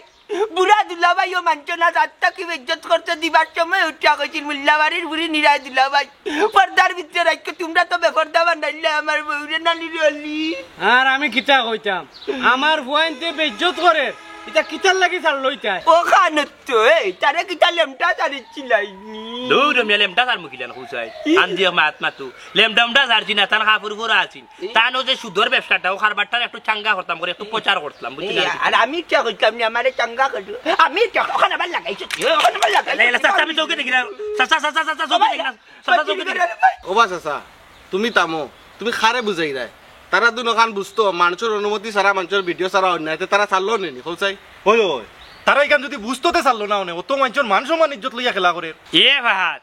বুড়া দুলাভাইও মানছ না সাতটা কি ইজ্জত করতে দিবার সময় উঠা কইছিল মুল্লাবাড়ির বুড়ি নিরায় দুলাভাই পর্দার ভিতরে রাখো তোমরা তো বেপর্দা বানাইলে আমার বউরে নানি রলি আর আমি কিতা কইতাম আমার ভুয়াইনতে বেইজ্জত করে এটা কিতার লাগি ছাড় লইতাই ও খানত তো তারে কিতা লেমটা ছাড়িছিলাইনি দৌড় মিয়া লেমটা তার মুখিলেন খুঁজাই আন দিয়ে মাত মাতু লেমডামটা জারছি না তার কাপড় পরা আছেন তার যে সুদর ব্যবসাটা ও খারবারটার একটু চাঙ্গা করতাম করে একটু প্রচার করতাম বুঝলি আর আমি ইচ্ছা করতাম না আমারে চাঙ্গা করো আমি ইচ্ছা ওখানে আবার লাগাইছো ওখানে আবার লাগাইছো চাচা আমি চৌকে দেখি না চাচা চাচা চাচা চৌকে দেখি না চাচা চৌকে দেখি ওবা চাচা তুমি তামো তুমি খারে বুঝাই দেয় তারা দুনখান বুঝতো মানুষের অনুমতি ছাড়া মানুষের ভিডিও ছাড়া অন্যায় তারা চাললো নেনি খোঁচাই ওই ওই তারা এখান যদি বুঝতে চাললো না অনে অত মানুষের মান সম্মান ইজ্জত লইয়া খেলা করে এ ভাত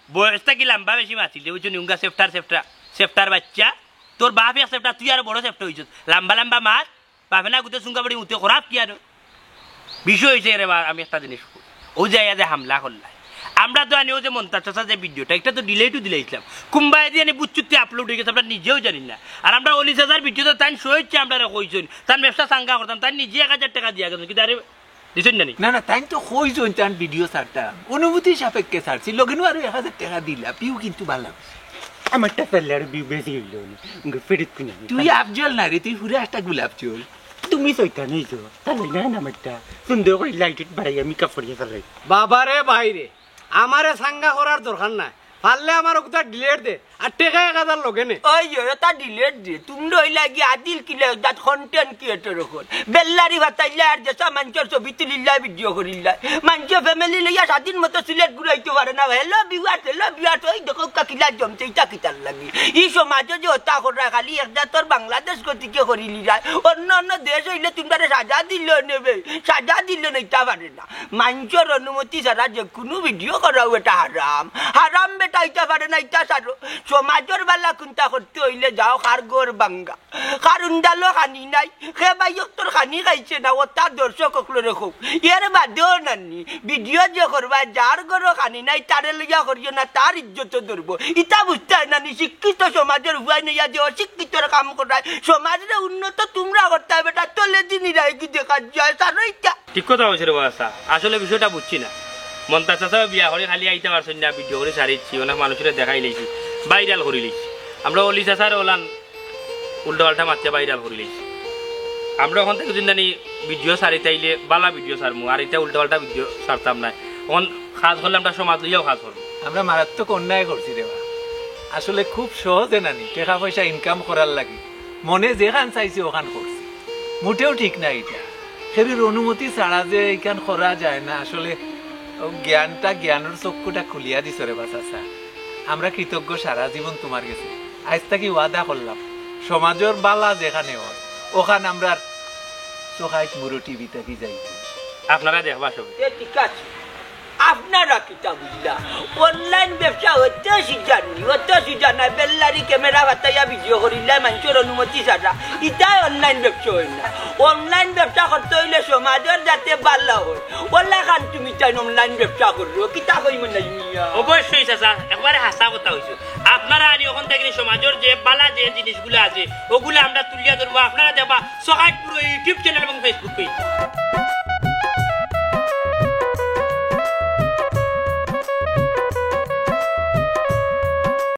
বয়সটা কি লম্বা বেশি মাছিল বুঝছো নিউঙ্গা সেফটার বাচ্চা তোর বাপ এক সেফটার তুই আর বড় সেফটার হইছ লম্বা লম্বা মাছ বাপে না গুতে সুঙ্গা বাড়ি উঠে খারাপ কি আর বিষয় হয়েছে রে আমি একটা জিনিস ও যাইয়া যে হামলা করলাই আমরা তো আনি ও যে মন্তার চাষা যে ভিডিওটা একটা তো ডিলেটও দিলাইছিলাম কুম্বাই দিয়ে আনি বুচ্চুতে আপলোড হয়ে গেছে আমরা নিজেও জানি না আর আমরা 40,000 ভিডিওতে তাই শো হচ্ছে আমরা কইছেন তার ব্যবসা চাঙ্গা করতাম তাই নিজে 1,000 টাকা দিয়া গেছে কিন্তু আরে দিছেন না না না তাই তো কইছন তান ভিডিও ছাড়তাম অনুমতি সাপেক্ষে ছাড়ছি লগেনও আর 1,000 টাকা দিলা পিউ কিন্তু ভালো আমারটা ফেললে আর বিউ বেশি হইল না ফেরত কিনে তুই আফজল না রে তুই পুরো একটা গোলাপ চুল তুমি সইতা নেই তো তাহলে না আমারটা সুন্দর করে লাইটেড বাড়াই আমি কাপড়িয়ে ফেলাই বাবারে ভাইরে আমারে সাঙ্গা করার দরকার নাই পারলে আমার ওটা ডিলেট দে আর টেকা 1,000 লগে নে ওই ওটা ডিলেট দে তোমরা ওই লাগি আদিল কিলে দাত কন্টেন্ট ক্রিয়েটর হল বেল্লারি ভাতাইলে আর যেসা মানুষের ছবি তুলিল্লা ভিডিও করিল্লা মানুষ ফ্যামিলি লইয়া স্বাধীন মতো সিলেট ঘুরাইতে পারে না হ্যালো বিয়ার ওই দেখো কাকিলা জমছে ইটা কিতার লাগি এই সমাজে যে হত্যা করা খালি একটা তোর বাংলাদেশ গতিকে করিলি যায় অন্য অন্য দেশ হইলে তোমরা সাজা দিল নেবে সাজা দিল নেইটা পারে না মানুষের অনুমতি ছাড়া যে কোনো ভিডিও করাও এটা হারাম হারাম বেটা ইটা পারে না ইটা সারো সমাজের বেলা কোনটা করতে হইলে যাও কার গোর বাঙ্গা কার উন্ডালো খানি নাই সে বাইক তোর খানি খাইছে না ও তার দর্শক রেখো এর বাদেও নানি ভিডিও যে করবা যার গরো খানি নাই তারে লইয়া করিও না তার ইজ্জত ধরবো ইটা বুঝতে হয় নানি শিক্ষিত সমাজের হুয়াই নইয়া যে অশিক্ষিতর কাম করায় সমাজের উন্নত তোমরা করতে হবে বেটা তোলে দিনই রায় কি দেখা যায় সারো ইটা ঠিক কথা হয়েছে রে বাসা আসলে বিষয়টা বুঝছি না মন্তার চাষা বিয়া করে খালি আইতে পারছেন না ভিডিও করে সারিচ্ছি অনেক মানুষের দেখাই লইছি ভাইরাল করে লইছি আমরা অলি চাষার ওলান উল্টো পাল্টা মারতে ভাইরাল করে লইছি আমরা ওখান থেকে যদি ভিডিও সারি তাইলে বালা ভিডিও সারমু আর এটা উল্টো পাল্টা ভিডিও সারতাম না ওখান কাজ করলে আমরা সমাজ লইয়াও কাজ করবো আমরা মারাত্মক অন্যায় করছি রে আসলে খুব সহজে নানি টাকা পয়সা ইনকাম করার লাগে মনে যেখান চাইছি ওখান করছি মোটেও ঠিক না এটা সেটির অনুমতি ছাড়া যে এইখান করা যায় না আসলে জ্ঞানের চক্ষুটা খুলিয়া দিছ রে বাচ্চা আমরা কৃতজ্ঞ সারা জীবন তোমার গেছে আজ থাকি ওয়াদা করলাম সমাজের বালা যেখানে হয় ওখানে আমরা চোখাইত মুরো টিভি থাকি যাই আপনারা দেখবা সব ঠিক আছে আপনারা কিতা বুঝলা অনলাইন ব্যবসা হতে সিজানি বেল্লারি ক্যামেরা বাতাইয়া ভিডিও করিলে মানুষের অনুমতি ছাড়া ইটাই অনলাইন ব্যবসা হয় না অনলাইন ব্যবসা করতে হইলে সমাজের যাতে বাল্লা হয় ওলা খান তুমি চাই অনলাইন ব্যবসা করবো কিতা কইম না অবশ্যই চাচা একবারে হাসা কথা হয়েছে আপনারা আনি ওখান থেকে সমাজের যে বালা যে জিনিসগুলো আছে ওগুলো আমরা তুলিয়া ধরবো আপনারা দেখবা সকাল পুরো ইউটিউব চ্যানেল এবং ফেসবুক পেজ